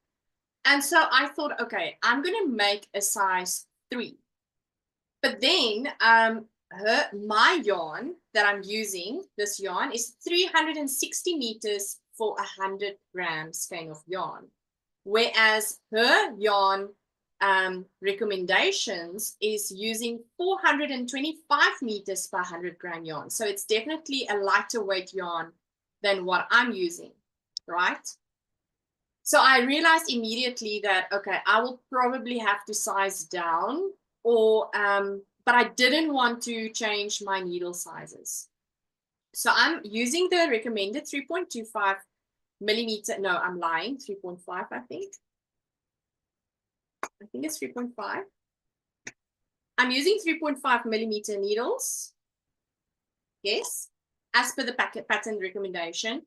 And so I thought, okay, I'm going to make a size 3. But then my yarn that I'm using, this yarn, is 360 meters for 100 grams skein of yarn. Whereas her yarn recommendations is using 425 meters per 100 gram yarn. So it's definitely a lighter weight yarn than what I'm using, right? So I realized immediately that, okay, I will probably have to size down, or but I didn't want to change my needle sizes. So I'm using the recommended 3.25 millimeter. No, I'm lying. 3.5, I think. I think it's 3.5. I'm using 3.5 millimeter needles. Yes, as per the pattern recommendation.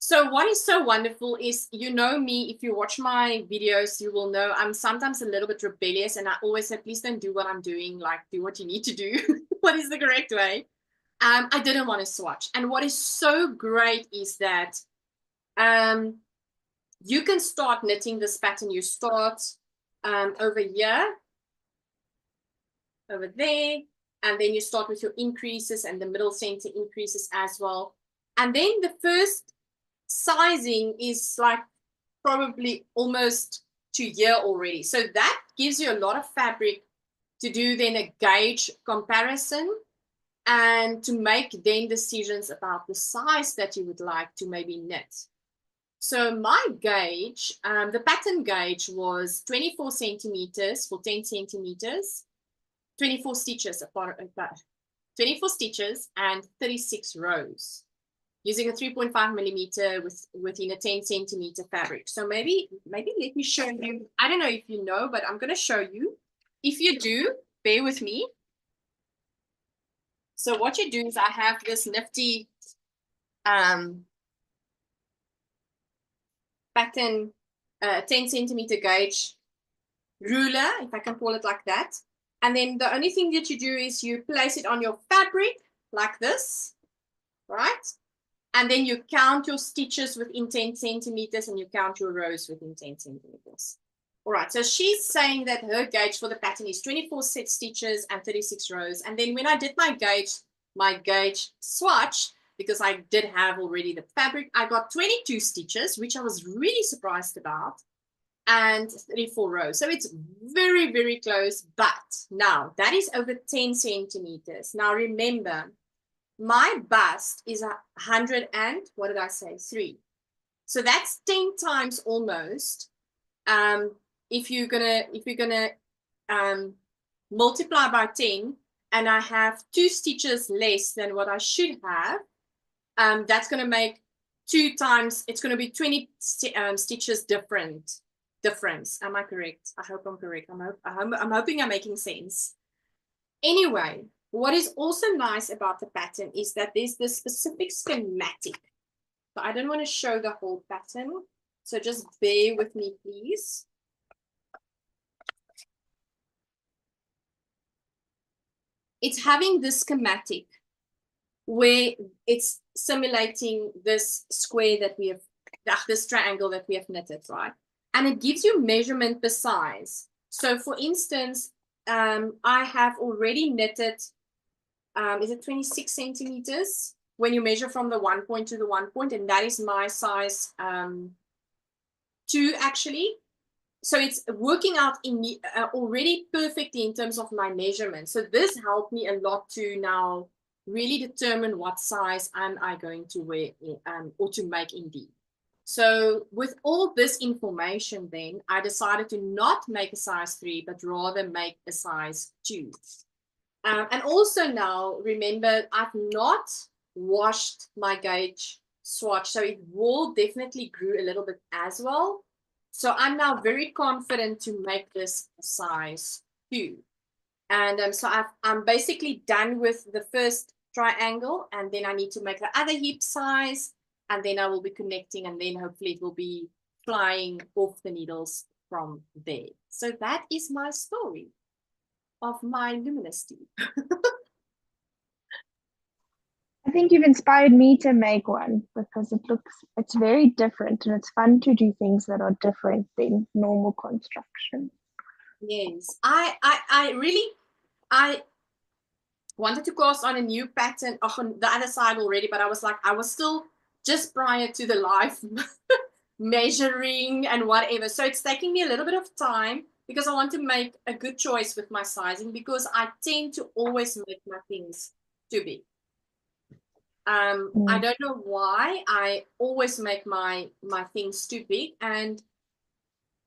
So what is so wonderful is, you know me, if you watch my videos, you will know I'm sometimes a little bit rebellious, and I always say, please don't do what I'm doing, like do what you need to do. What is the correct way? I didn't want to swatch. And what is so great is that you can start knitting this pattern. You start over here, over there, and then you start with your increases and the middle center increases as well. And then the first sizing is like probably almost to here already. So that gives you a lot of fabric to do then a gauge comparison and to make then decisions about the size that you would like to maybe knit. So my gauge, the pattern gauge was 24 centimeters for 10 centimeters, 24 stitches, 24 stitches and 36 rows, using a 3.5 millimeter within a 10 centimeter fabric. So maybe let me show you. I don't know if you know, but I'm going to show you. If you do, bear with me. So what you do is, I have this nifty pattern 10 centimeter gauge ruler, if I can call it like that. And then the only thing that you do is you place it on your fabric like this, right? And then you count your stitches within 10 centimeters and you count your rows within 10 centimeters. All right, so she's saying that her gauge for the pattern is 24 stitches and 36 rows. And then when I did my gauge swatch, because I did have already the fabric, I got 22 stitches, which I was really surprised about, and 34 rows. So it's very, very close. But now that is over 10 centimeters. Now remember, my bust is 100 and, what did I say, 3. So that's 10 times almost. If you're gonna multiply by 10, and I have 2 stitches less than what I should have, that's gonna make 2 times. It's gonna be 20 stitches difference. Am I correct? I hope I'm correct. I'm hoping I'm making sense. Anyway, What is also nice about the pattern is that there's this specific schematic. So I don't want to show the whole pattern. So just bear with me, please. It's having this schematic where it's simulating this square that we have, this triangle that we have knitted, right? And it gives you measurement per size. So for instance, I have already knitted, is it 26 centimeters? When you measure from the 1 point to the 1 point, and that is my size 2 actually. So it's working out in already perfectly in terms of my measurement. So this helped me a lot to now really determine what size am I going to wear or to make indeed. So with all this information then, I decided to not make a size 3, but rather make a size 2. And also now, remember, I've not washed my gauge swatch, so it will definitely grew a little bit as well. So I'm now very confident to make this a size 2. And so I'm basically done with the first triangle, and then I need to make the other hip size, and then I will be connecting, and then hopefully it will be flying off the needles from there. So that is my story of my luminous tea. I think you've inspired me to make one because it's very different, and it's fun to do things that are different than normal construction. Yes, I wanted to cast on a new pattern on the other side already, but I was like, I was still just prior to the live measuring and whatever. So it's taking me a little bit of time because I want to make a good choice with my sizing, because I tend to always make my things too big. I don't know why I always make my things too big, and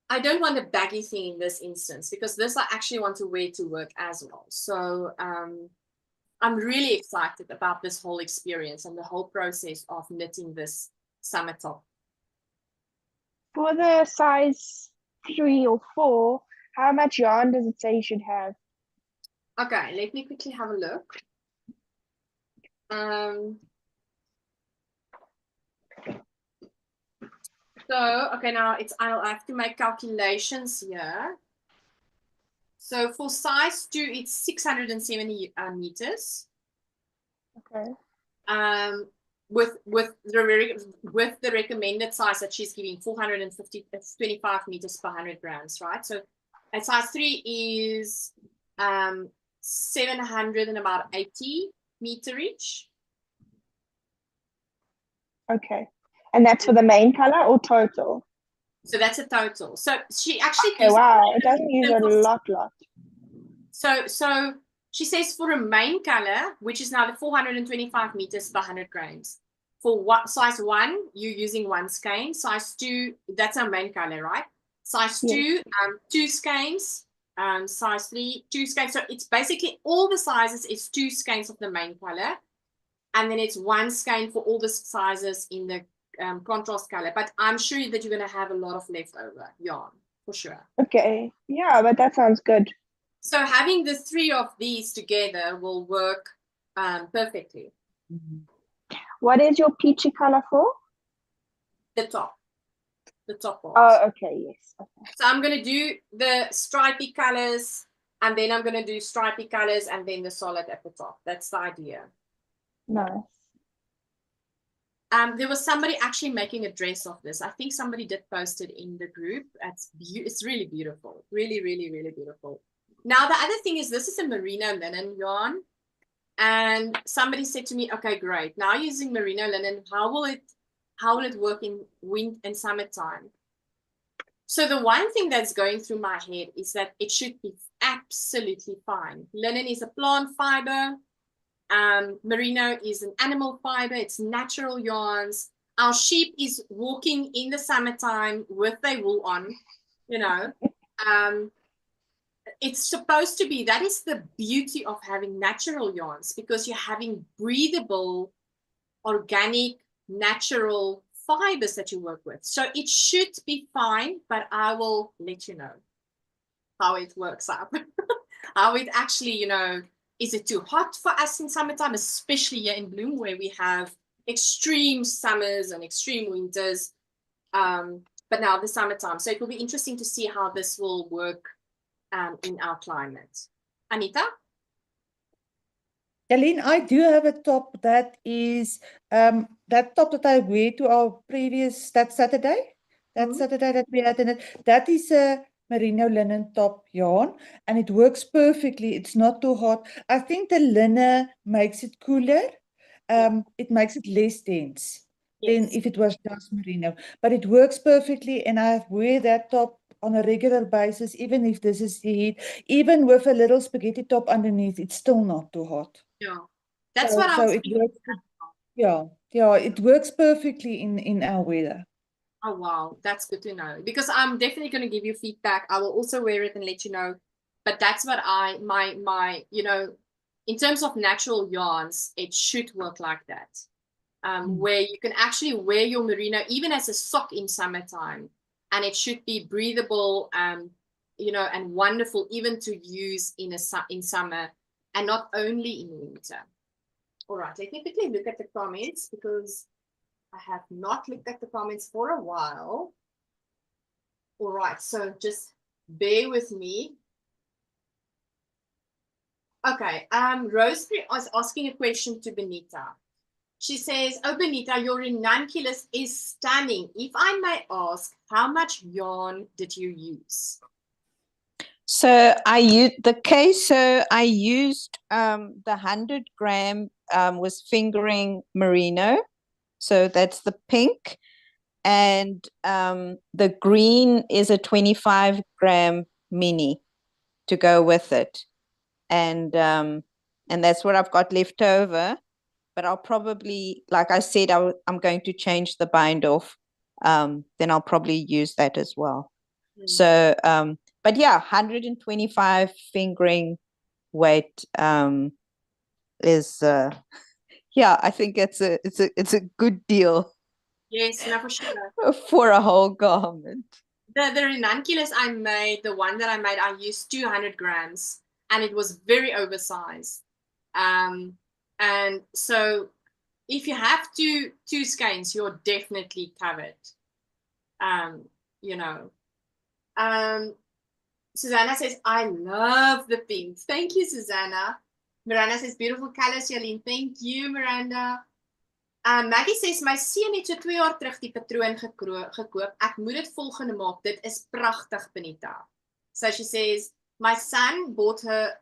I don't want a baggy thing in this instance, because this I actually want to wear to work as well. So I'm really excited about this whole experience and the whole process of knitting this summer top. For the size 3 or 4, how much yarn does it say you should have? Okay, let me quickly have a look. So, okay, now I'll have to make calculations here. So for size 2, it's 670 meters. Okay. With the recommended size that she's giving, 25 meters per 100 grams, right? So at size 3 is 780 meterage. Okay. And that's for the main color or total? So that's a total. So she actually Okay, wow, it doesn't use a lot. So she says for a main color, which is now the 425 meters per 100 grams. For size 1, you're using 1 skein. Size 2, that's our main color, right? Size 2, 2 skeins. Size 3, 2 skeins. So it's basically all the sizes is 2 skeins of the main color, and then it's 1 skein for all the sizes in the contrast color. But I'm sure that you're going to have a lot of leftover yarn for sure. Okay, yeah, but that sounds good. So having the 3 of these together will work perfectly. What is your peachy color for? The top part. Oh, okay, yes. Okay. So I'm going to do the stripy colors, and then I'm going to do stripy colors, and then the solid at the top. That's the idea. Nice. There was somebody actually making a dress of this. I think somebody did post it in the group. It's really beautiful. Really, really, really beautiful. Now, the other thing is this is a merino linen yarn. And somebody said to me, okay, great. Now using merino linen, how will it work in winter and summertime? So the one thing that's going through my head is that it should be absolutely fine. Linen is a plant fiber. Merino is an animal fiber. It's natural yarns. Our sheep is walking in the summertime with their wool on, you know. It's supposed to be, that is the beauty of having natural yarns, because you're having breathable, organic, natural fibers that you work with. So it should be fine, but I will let you know how it works out. How it actually, you know, Is it too hot for us in summertime, especially here in Bloom, where we have extreme summers and extreme winters? But now the summertime. So it will be interesting to see how this will work in our climate. Anita? Aline, I do have a top that is that top that I wear to our previous that Saturday that we had in it. That is a merino linen top yarn, and it works perfectly. It's not too hot. I think the linen makes it cooler. It makes it less dense than if it was just merino. But it works perfectly, and I wear that top on a regular basis, even if this is the heat. Even with a little spaghetti top underneath, it's still not too hot. Yeah, that's what I was thinking. It works perfectly in our weather. Oh, wow. That's good to know, because I'm definitely going to give you feedback. I will also wear it and let you know. But that's what my in terms of natural yarns, it should work like that. Where you can actually wear your merino even as a sock in summertime, and it should be breathable, and wonderful even to use in summer, and not only in winter. All right, let me quickly look at the comments, because I have not looked at the comments for a while. All right, so just bear with me. Okay, Rosemary was asking a question to Benita. She says, "Oh, Benita, your ranunculus is stunning. If I may ask, how much yarn did you use?" So I used the queso. I used the 100-gram was fingering merino, so that's the pink, and the green is a 25-gram mini to go with it, and that's what I've got left over. But I'll probably, like I said, I'm going to change the bind off. Then I'll probably use that as well. So, but yeah, 125 fingering weight is I think it's a good deal. Yes, no, for sure. For a whole garment. The ranunculus I made, the one that I made, I used 200 grams, and it was very oversized. And so if you have two skeins, you're definitely covered. Susanna says, "I love the pink." Thank you, Susanna. Miranda says, "Beautiful colors, Jolene." Thank you, Miranda. Maggie says, "My seun het so 2 jaar terug die patroon gekoop. Ek moet dit volgende maak. Dit is pragtig, Benita." So she says, her son bought her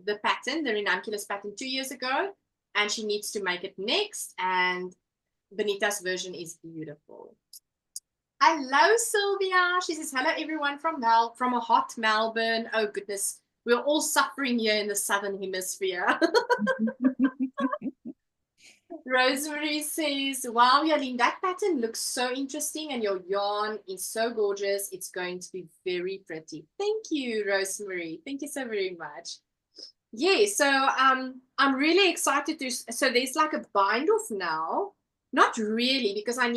the pattern, the ranunculus pattern, 2 years ago, and she needs to make it next, and Benita's version is beautiful. Hello, Sylvia. She says, "Hello, everyone from a hot Melbourne." Oh, goodness. We're all suffering here in the Southern Hemisphere. Rosemary says, "Wow, Jolene, that pattern looks so interesting, and your yarn is so gorgeous. It's going to be very pretty." Thank you, Rosemary. Thank you so very much. Yeah, so I'm really excited so there's like a bind off now. Not really, because I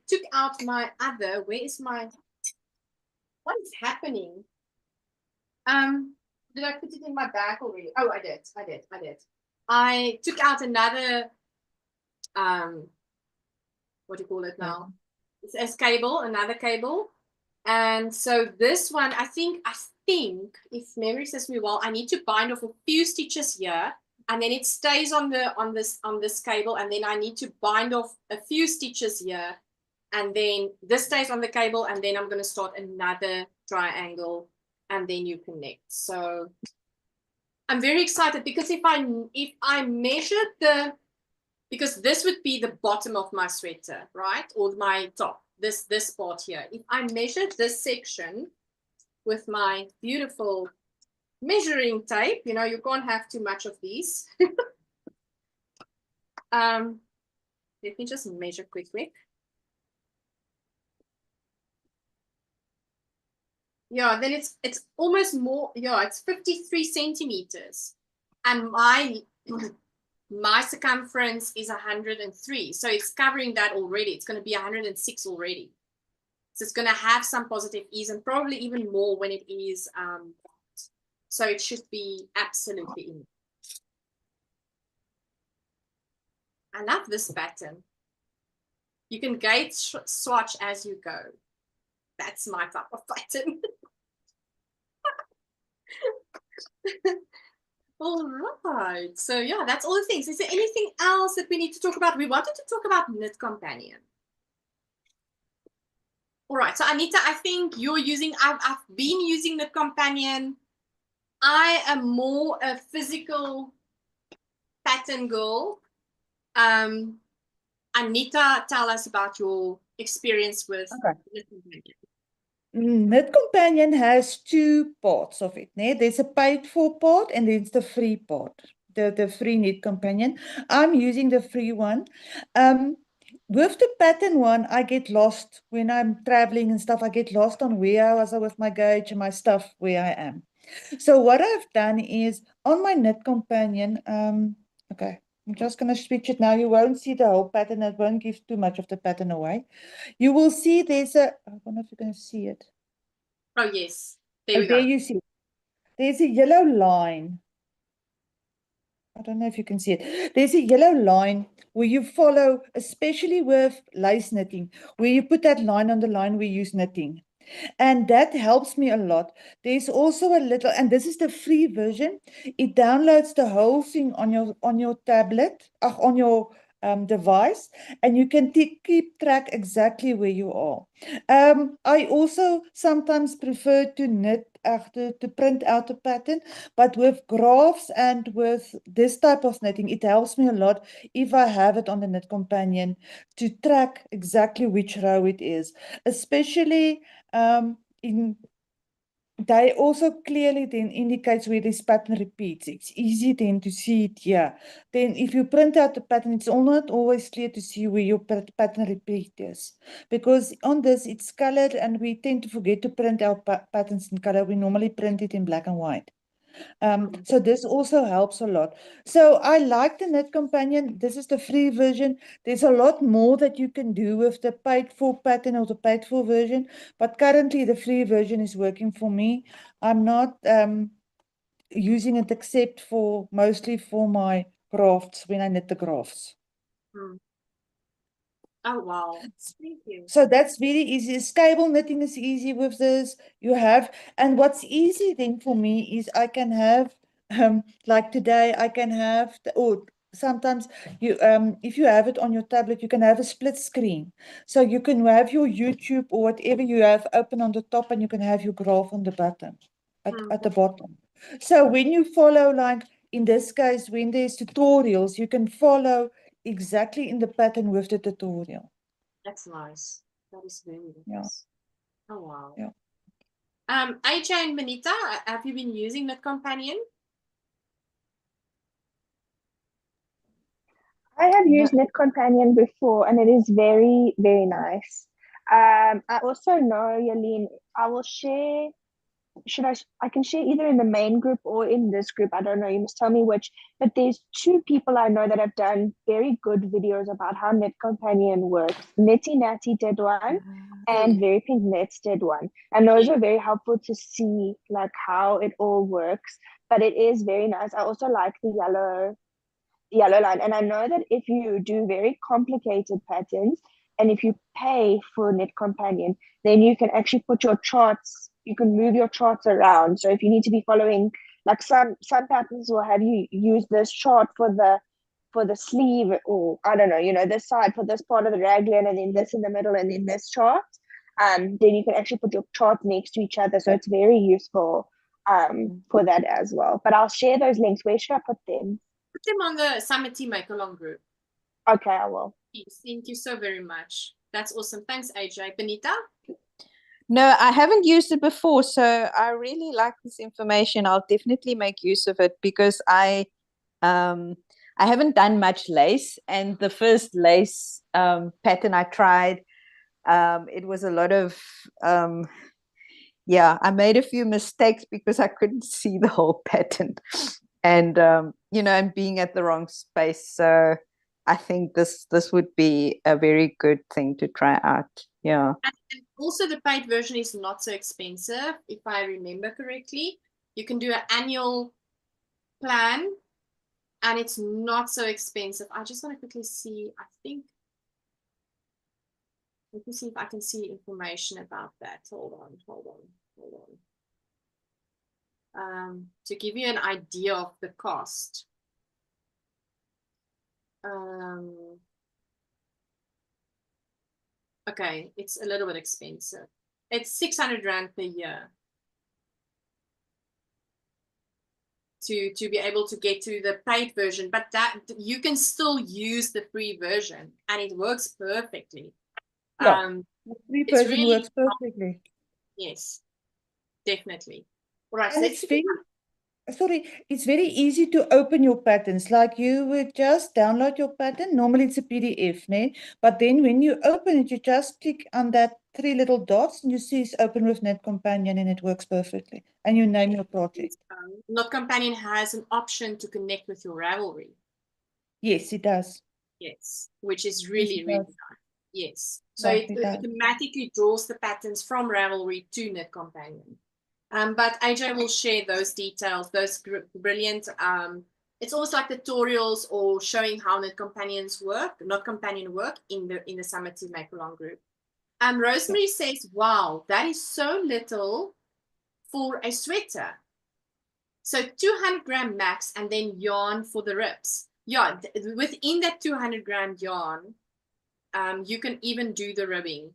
took out my other, what is happening? Did I put it in my bag already? Oh, I did. I took out another, what do you call it now? It's another cable. And so this one, I think, if memory serves me well, I need to bind off a few stitches here, and then it stays on this cable, and then I need to bind off a few stitches here, and then this stays on the cable, and then I'm going to start another triangle, and then you connect. So I'm very excited, because if I measured because this would be the bottom of my sweater, right? Or my top, this part here. If I measured this section with my beautiful measuring tape, you can't have too much of these. Let me just measure quickly. Yeah, then it's almost more, it's 53 centimeters. And my circumference is 103. So it's covering that already. It's going to be 106 already. So it's going to have some positive ease, and probably even more when it is. So it should be absolutely in. I love this pattern. You can gauge swatch as you go. That's my type of pattern. All right. So yeah, that's all the things. Is there anything else that we need to talk about? We wanted to talk about Knit Companion. All right. So Anita, I think you're using, I've been using Knit Companion. I am more a physical pattern girl. Anita, tell us about your experience with Knit Companion. Knit Companion has two parts of it. There's a paid for part and there's the free part, the free Knit Companion. I'm using the free one. With the pattern one, I get lost when I'm traveling and stuff. I get lost on where I was with my gauge and my stuff, where I am. So what I've done is on my Knit Companion, okay, I'm just going to switch it now. You won't see the whole pattern. It won't give too much of the pattern away. You will see there's a, I don't know if you can see it. Oh, yes. There we There go. you see. There's a yellow line. I don't know if you can see it. There's a yellow line where you follow, especially with lace knitting, where you put that line on the line we use knitting. And that helps me a lot. There's also a little, and this is the free version. It downloads the whole thing on your tablet, on your device, and you can keep track exactly where you are. I also sometimes prefer to knit to print out a pattern, but with graphs and with this type of knitting, it helps me a lot if I have it on the Knit Companion to track exactly which row it is, especially they also clearly then indicates where this pattern repeats. It's easy then to see it here. Then if you print out the pattern, it's not always clear to see where your pattern repeat is. Because on this, it's colored and we tend to forget to print our patterns in color. We normally print it in black and white. So this also helps a lot. So I like the Knit Companion. This is the free version. There's a lot more that you can do with the paid for pattern or the paid for version, but currently the free version is working for me. I'm not using it except for mostly for my crafts when I knit the crafts. Oh, wow. Thank you. So that's very easy. Cable knitting is easy with this. You have, and what's easy then for me is I can have, like today, I can have, or sometimes you, if you have it on your tablet, you can have a split screen. So you can have your YouTube or whatever you have open on the top, and you can have your graph on the bottom, at the bottom. So when you follow, like in this case, when there's tutorials, you can follow exactly in the pattern with the tutorial. That's nice. That is very Yeah. nice. Oh, wow. Yeah. AJ and Benita, have you been using Knit Companion? I have used Knit Companion before, and it is very, very nice. I also know, Yaline, I will share. I can share either in the main group or in this group. I don't know. You must tell me which. But there's two people I know that have done very good videos about how Knit Companion works. Nitty Natty did one, and Very Pink Knits did one. And those are very helpful to see like how it all works. But it is very nice. I also like the yellow line. And I know that if you do very complicated patterns and if you pay for Knit Companion, then you can actually put your charts, you can move your charts around. So if you need to be following, like some patterns will have you use this chart for the sleeve, or I don't know, this side for this part of the raglan, and then this in the middle, and then this chart. Then you can actually put your charts next to each other. So it's very useful for that as well. But I'll share those links. Where should I put them? Put them on the Summer Tea Make Along group. Okay, I will. Yes, thank you so very much. That's awesome. Thanks, AJ. Benita? No, I haven't used it before, so I really like this information. I'll definitely make use of it because I haven't done much lace, and the first lace pattern I tried, it was a lot of I made a few mistakes because I couldn't see the whole pattern, and and being at the wrong space. So I think this would be a very good thing to try out. Yeah. And also the paid version is not so expensive, if I remember correctly. You can do an annual plan, and it's not so expensive. I just want to quickly see, I think, let me see if I can see information about that. Hold on. To give you an idea of the cost. Okay, it's a little bit expensive. It's 600 Rand per year to be able to get to the paid version, but that you can still use the free version and it works perfectly. Yeah, the free it's version really works perfectly. Yes, definitely. All right, And so it's it's very easy to open your patterns. Like you would just download your pattern. Normally it's a PDF, né? But then when you open it, you just click on that 3 little dots and you see it's open with Net Companion and it works perfectly. And you name your project. Knot Companion has an option to connect with your Ravelry. Yes, it does. Yes, which is really, really nice. Yes. So Yes, it it does. automatically draws the patterns from Ravelry to Knit Companion. But AJ will share those details, those brilliant, it's almost like tutorials or showing how Knit Companion work in the Summer Tea Make Along group. Rosemary says, wow, that is so little for a sweater. So 200 gram max and then yarn for the ribs. Yeah, within that 200 gram yarn, you can even do the ribbing,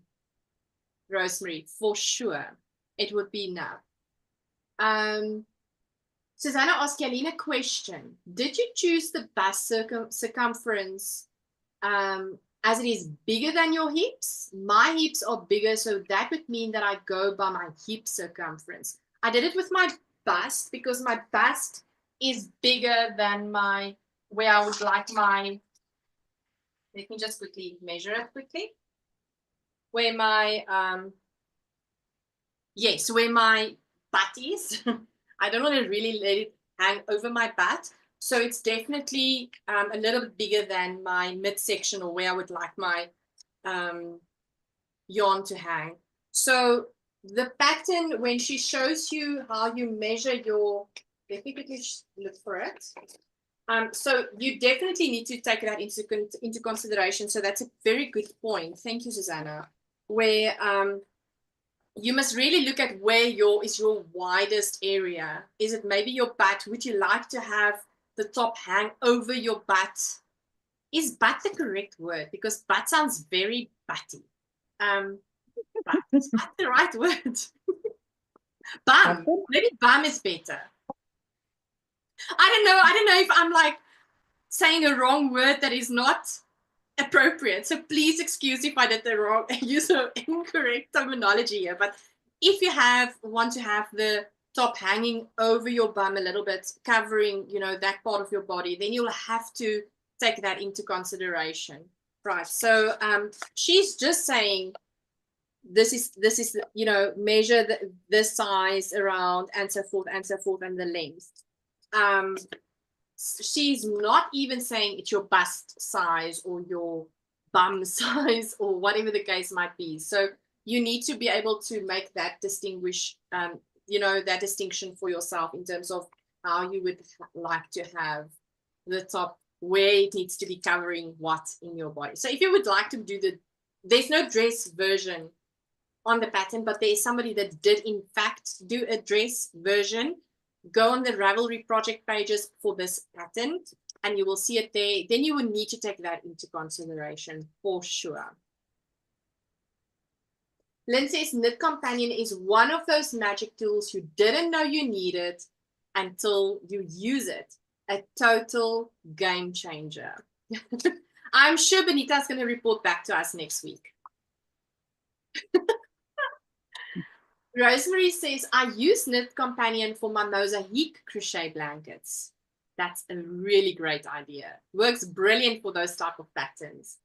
Rosemary, for sure. It would be enough. Susanna asked Yaline a question. Did you choose the bust circumference as it is bigger than your hips? My hips are bigger, so that would mean that I go by my hip circumference. I did it with my bust because my bust is bigger than where I would like my, let me just quickly measure it quickly. Where my, where my butt is. I don't want to really let it hang over my butt. So it's definitely a little bit bigger than my midsection or where I would like my yarn to hang. So the pattern, when she shows you how you measure your, let me quickly look for it. So you definitely need to take that into consideration. So that's a very good point. Thank you, Susanna. Where you must really look at where is your widest area. Is it maybe your butt? Would you like to have the top hang over your butt? Is butt the correct word? Because butt sounds very butty. Butt. Is that the right word? Bum. Maybe bum is better. I don't know if I'm like saying a wrong word that is not appropriate. So please excuse if I did the wrong, use an incorrect terminology here. But if you want to have the top hanging over your bum a little bit, covering, that part of your body, then you'll have to take that into consideration. Right. So she's just saying this is measure the size around and so forth and the length. She's not even saying it's your bust size or your bum size or whatever the case might be. So you need to be able to make that that distinction for yourself in terms of how you would like to have the top, where it needs to be covering what in your body. So if you would like to do there's no dress version on the pattern, but there's somebody that did in fact do a dress version. Go on the Ravelry project pages for this pattern and you will see it there. Then you will need to take that into consideration for sure. Lynn says Knit Companion is one of those magic tools you didn't know you needed until you use it. A total game changer. I'm sure Benita's going to report back to us next week. Rosemary says, I use Knit Companion for my mosaic crochet blankets. That's a really great idea. Works brilliant for those type of patterns.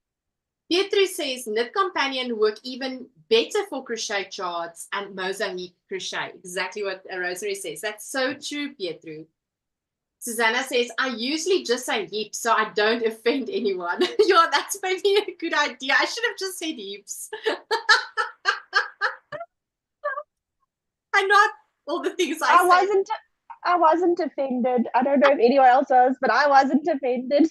Pietru says, Knit Companion work even better for crochet charts and mosaic crochet. Exactly what Rosemary says. That's so true, Pietru. Susanna says, I usually just say heaps so I don't offend anyone. Yeah, that's maybe a good idea. I should have just said heaps. And not all the things I say. I wasn't offended. I don't know if anyone else was, but I wasn't offended.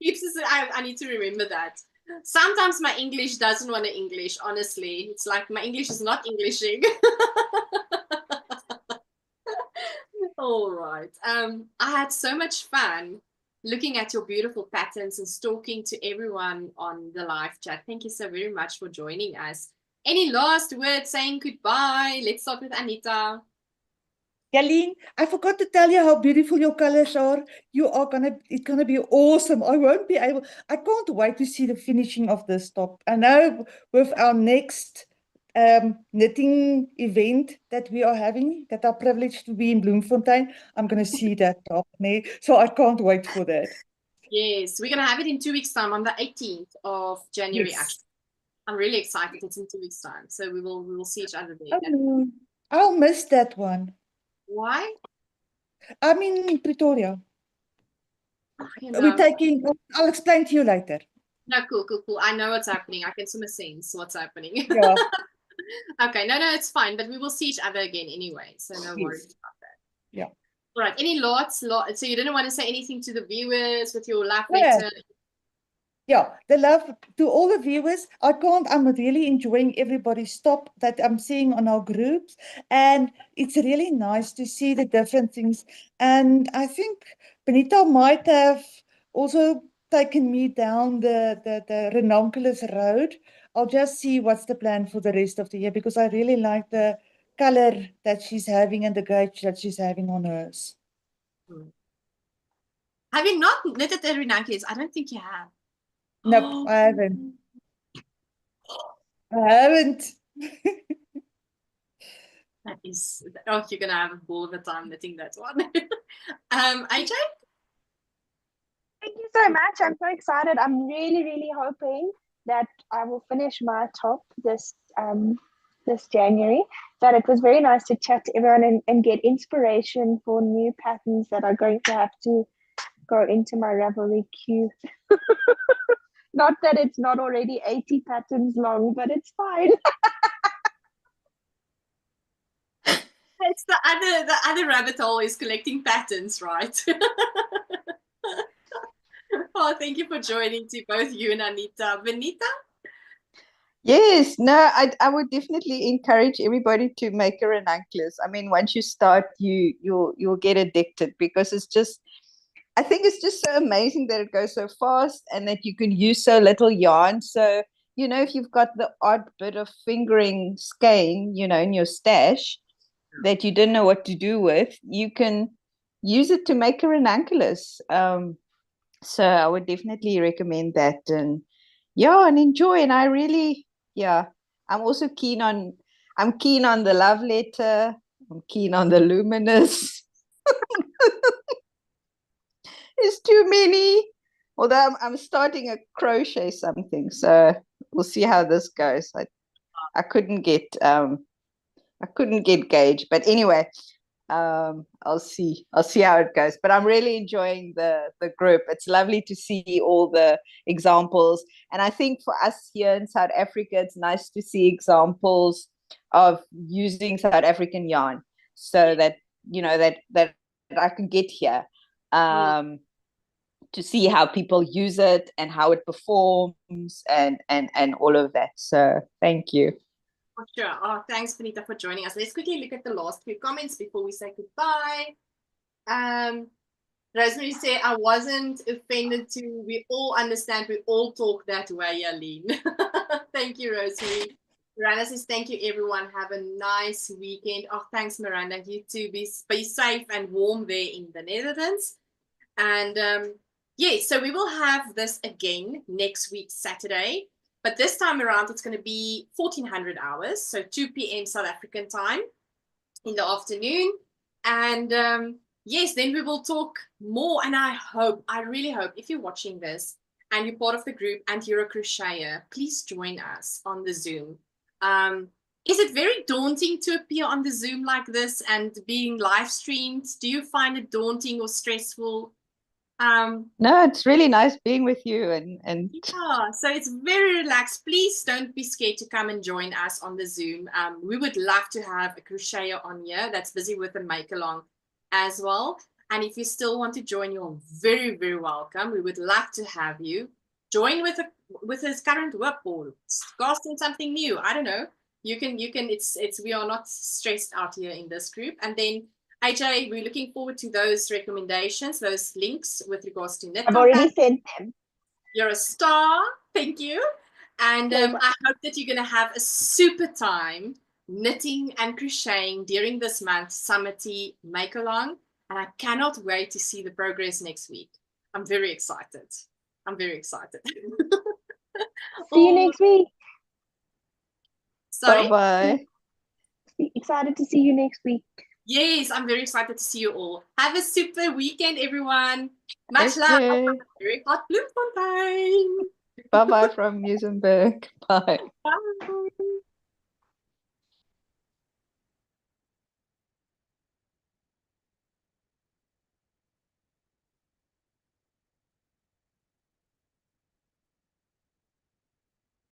I need to remember that. Sometimes my English doesn't want to English, honestly. It's like my English is not Englishing. All right. I had so much fun looking at your beautiful patterns and talking to everyone on the live chat. Thank you so very much for joining us. Any last words saying goodbye? Let's start with Anita. Yaline, I forgot to tell you how beautiful your colors are. It's gonna be awesome. I can't wait to see the finishing of this top. I know with our next knitting event that we are having, that are privileged to be in Bloemfontein, I'm gonna see that top. So I can't wait for that. Yes, we're gonna have it in 2 weeks' time on the 18th of January. Yes. Actually, I'm really excited. It's in 2 weeks' time, so we will see each other there. Oh, I'll miss that one. Why? I'm in Pretoria. You We're know. I'll explain to you later. No, cool. I know what's happening. I can sense what's happening. Yeah. Okay, no, it's fine. But we will see each other again anyway, so no worries about that. Yeah. All right. Any lots? So you didn't want to say anything to the viewers with your love Yeah. letter? Yeah, the love to all the viewers. I'm really enjoying everybody's stop that I'm seeing on our groups. And it's really nice to see the different things. And I think Benita might have also taken me down the ranunculus road. I'll just see what's the plan for the rest of the year, because I really like the color that she's having and the gauge that she's having on hers. Have you not knitted the ranunculus? I don't think you have. Nope, I haven't. I haven't. That is, you're gonna have a ball of a time knitting that one. AJ? Thank you so much. I'm so excited. I'm really, really hoping that I will finish my top this January. But it was very nice to chat to everyone and get inspiration for new patterns that are going to have to go into my Ravelry queue. Not that it's not already 80 patterns long, but it's fine. It's the other rabbit hole is collecting patterns, right? Oh, thank you for joining, to both you and Anita. Benita? Yes, no, I would definitely encourage everybody to make a ranunculus. I mean, once you start, you'll get addicted, because I think it's just so amazing that it goes so fast and that you can use so little yarn. So, if you've got the odd bit of fingering skein, in your stash that you didn't know what to do with, you can use it to make a ranunculus. So I would definitely recommend that, and enjoy. And I really, I'm also keen on the love letter. I'm keen on the luminous. There's too many. Although I'm starting a crochet something, so we'll see how this goes. I couldn't get gauge, but anyway, I'll see how it goes. But I'm really enjoying the group. It's lovely to see all the examples, and I think for us here in South Africa, it's nice to see examples of using South African yarn, so that that I can get here to see how people use it and how it performs and all of that. So thank you. For sure. Oh, thanks, Benita, for joining us. Let's quickly look at the last few comments before we say goodbye. Rosemary said, I wasn't offended too. We all understand. We all talk that way, Yaline. Thank you, Rosemary. Miranda says, thank you, everyone. Have a nice weekend. Oh, thanks, Miranda. You too. Be safe and warm there in the Netherlands. And yes, so we will have this again next week, Saturday. But this time around, it's going to be 1400 hours, so 2 p.m. South African time in the afternoon. And yes, then we will talk more. And I really hope, if you're watching this and you're part of the group and you're a crocheter, please join us on the Zoom. Is it very daunting to appear on the Zoom like this and being live streamed? Do you find it daunting or stressful? No, it's really nice being with you and Yeah, so it's very relaxed. Please don't be scared to come and join us on the Zoom. We would love to have a crocheter on here that's busy with a make along as well. And if you still want to join, you're very, very welcome. We would love to have you join with his current work or cast in something new. I don't know. You can. It's. We are not stressed out here in this group. And then AJ, we're looking forward to those recommendations, those links with regards to knit I've compact. already sent them. You're a star. Thank you. And I hope that you're going to have a super time knitting and crocheting during this month, Summer Tea Make Along. And I cannot wait to see the progress next week. I'm very excited. I'm very excited. See you next week. Sorry? bye-bye. Excited to see you next week. Yes, I'm very excited to see you all. Have a super weekend, everyone. Much Okay. love. Very hot Bloemfontein. Bye-bye from Musenberg. Bye. Bye.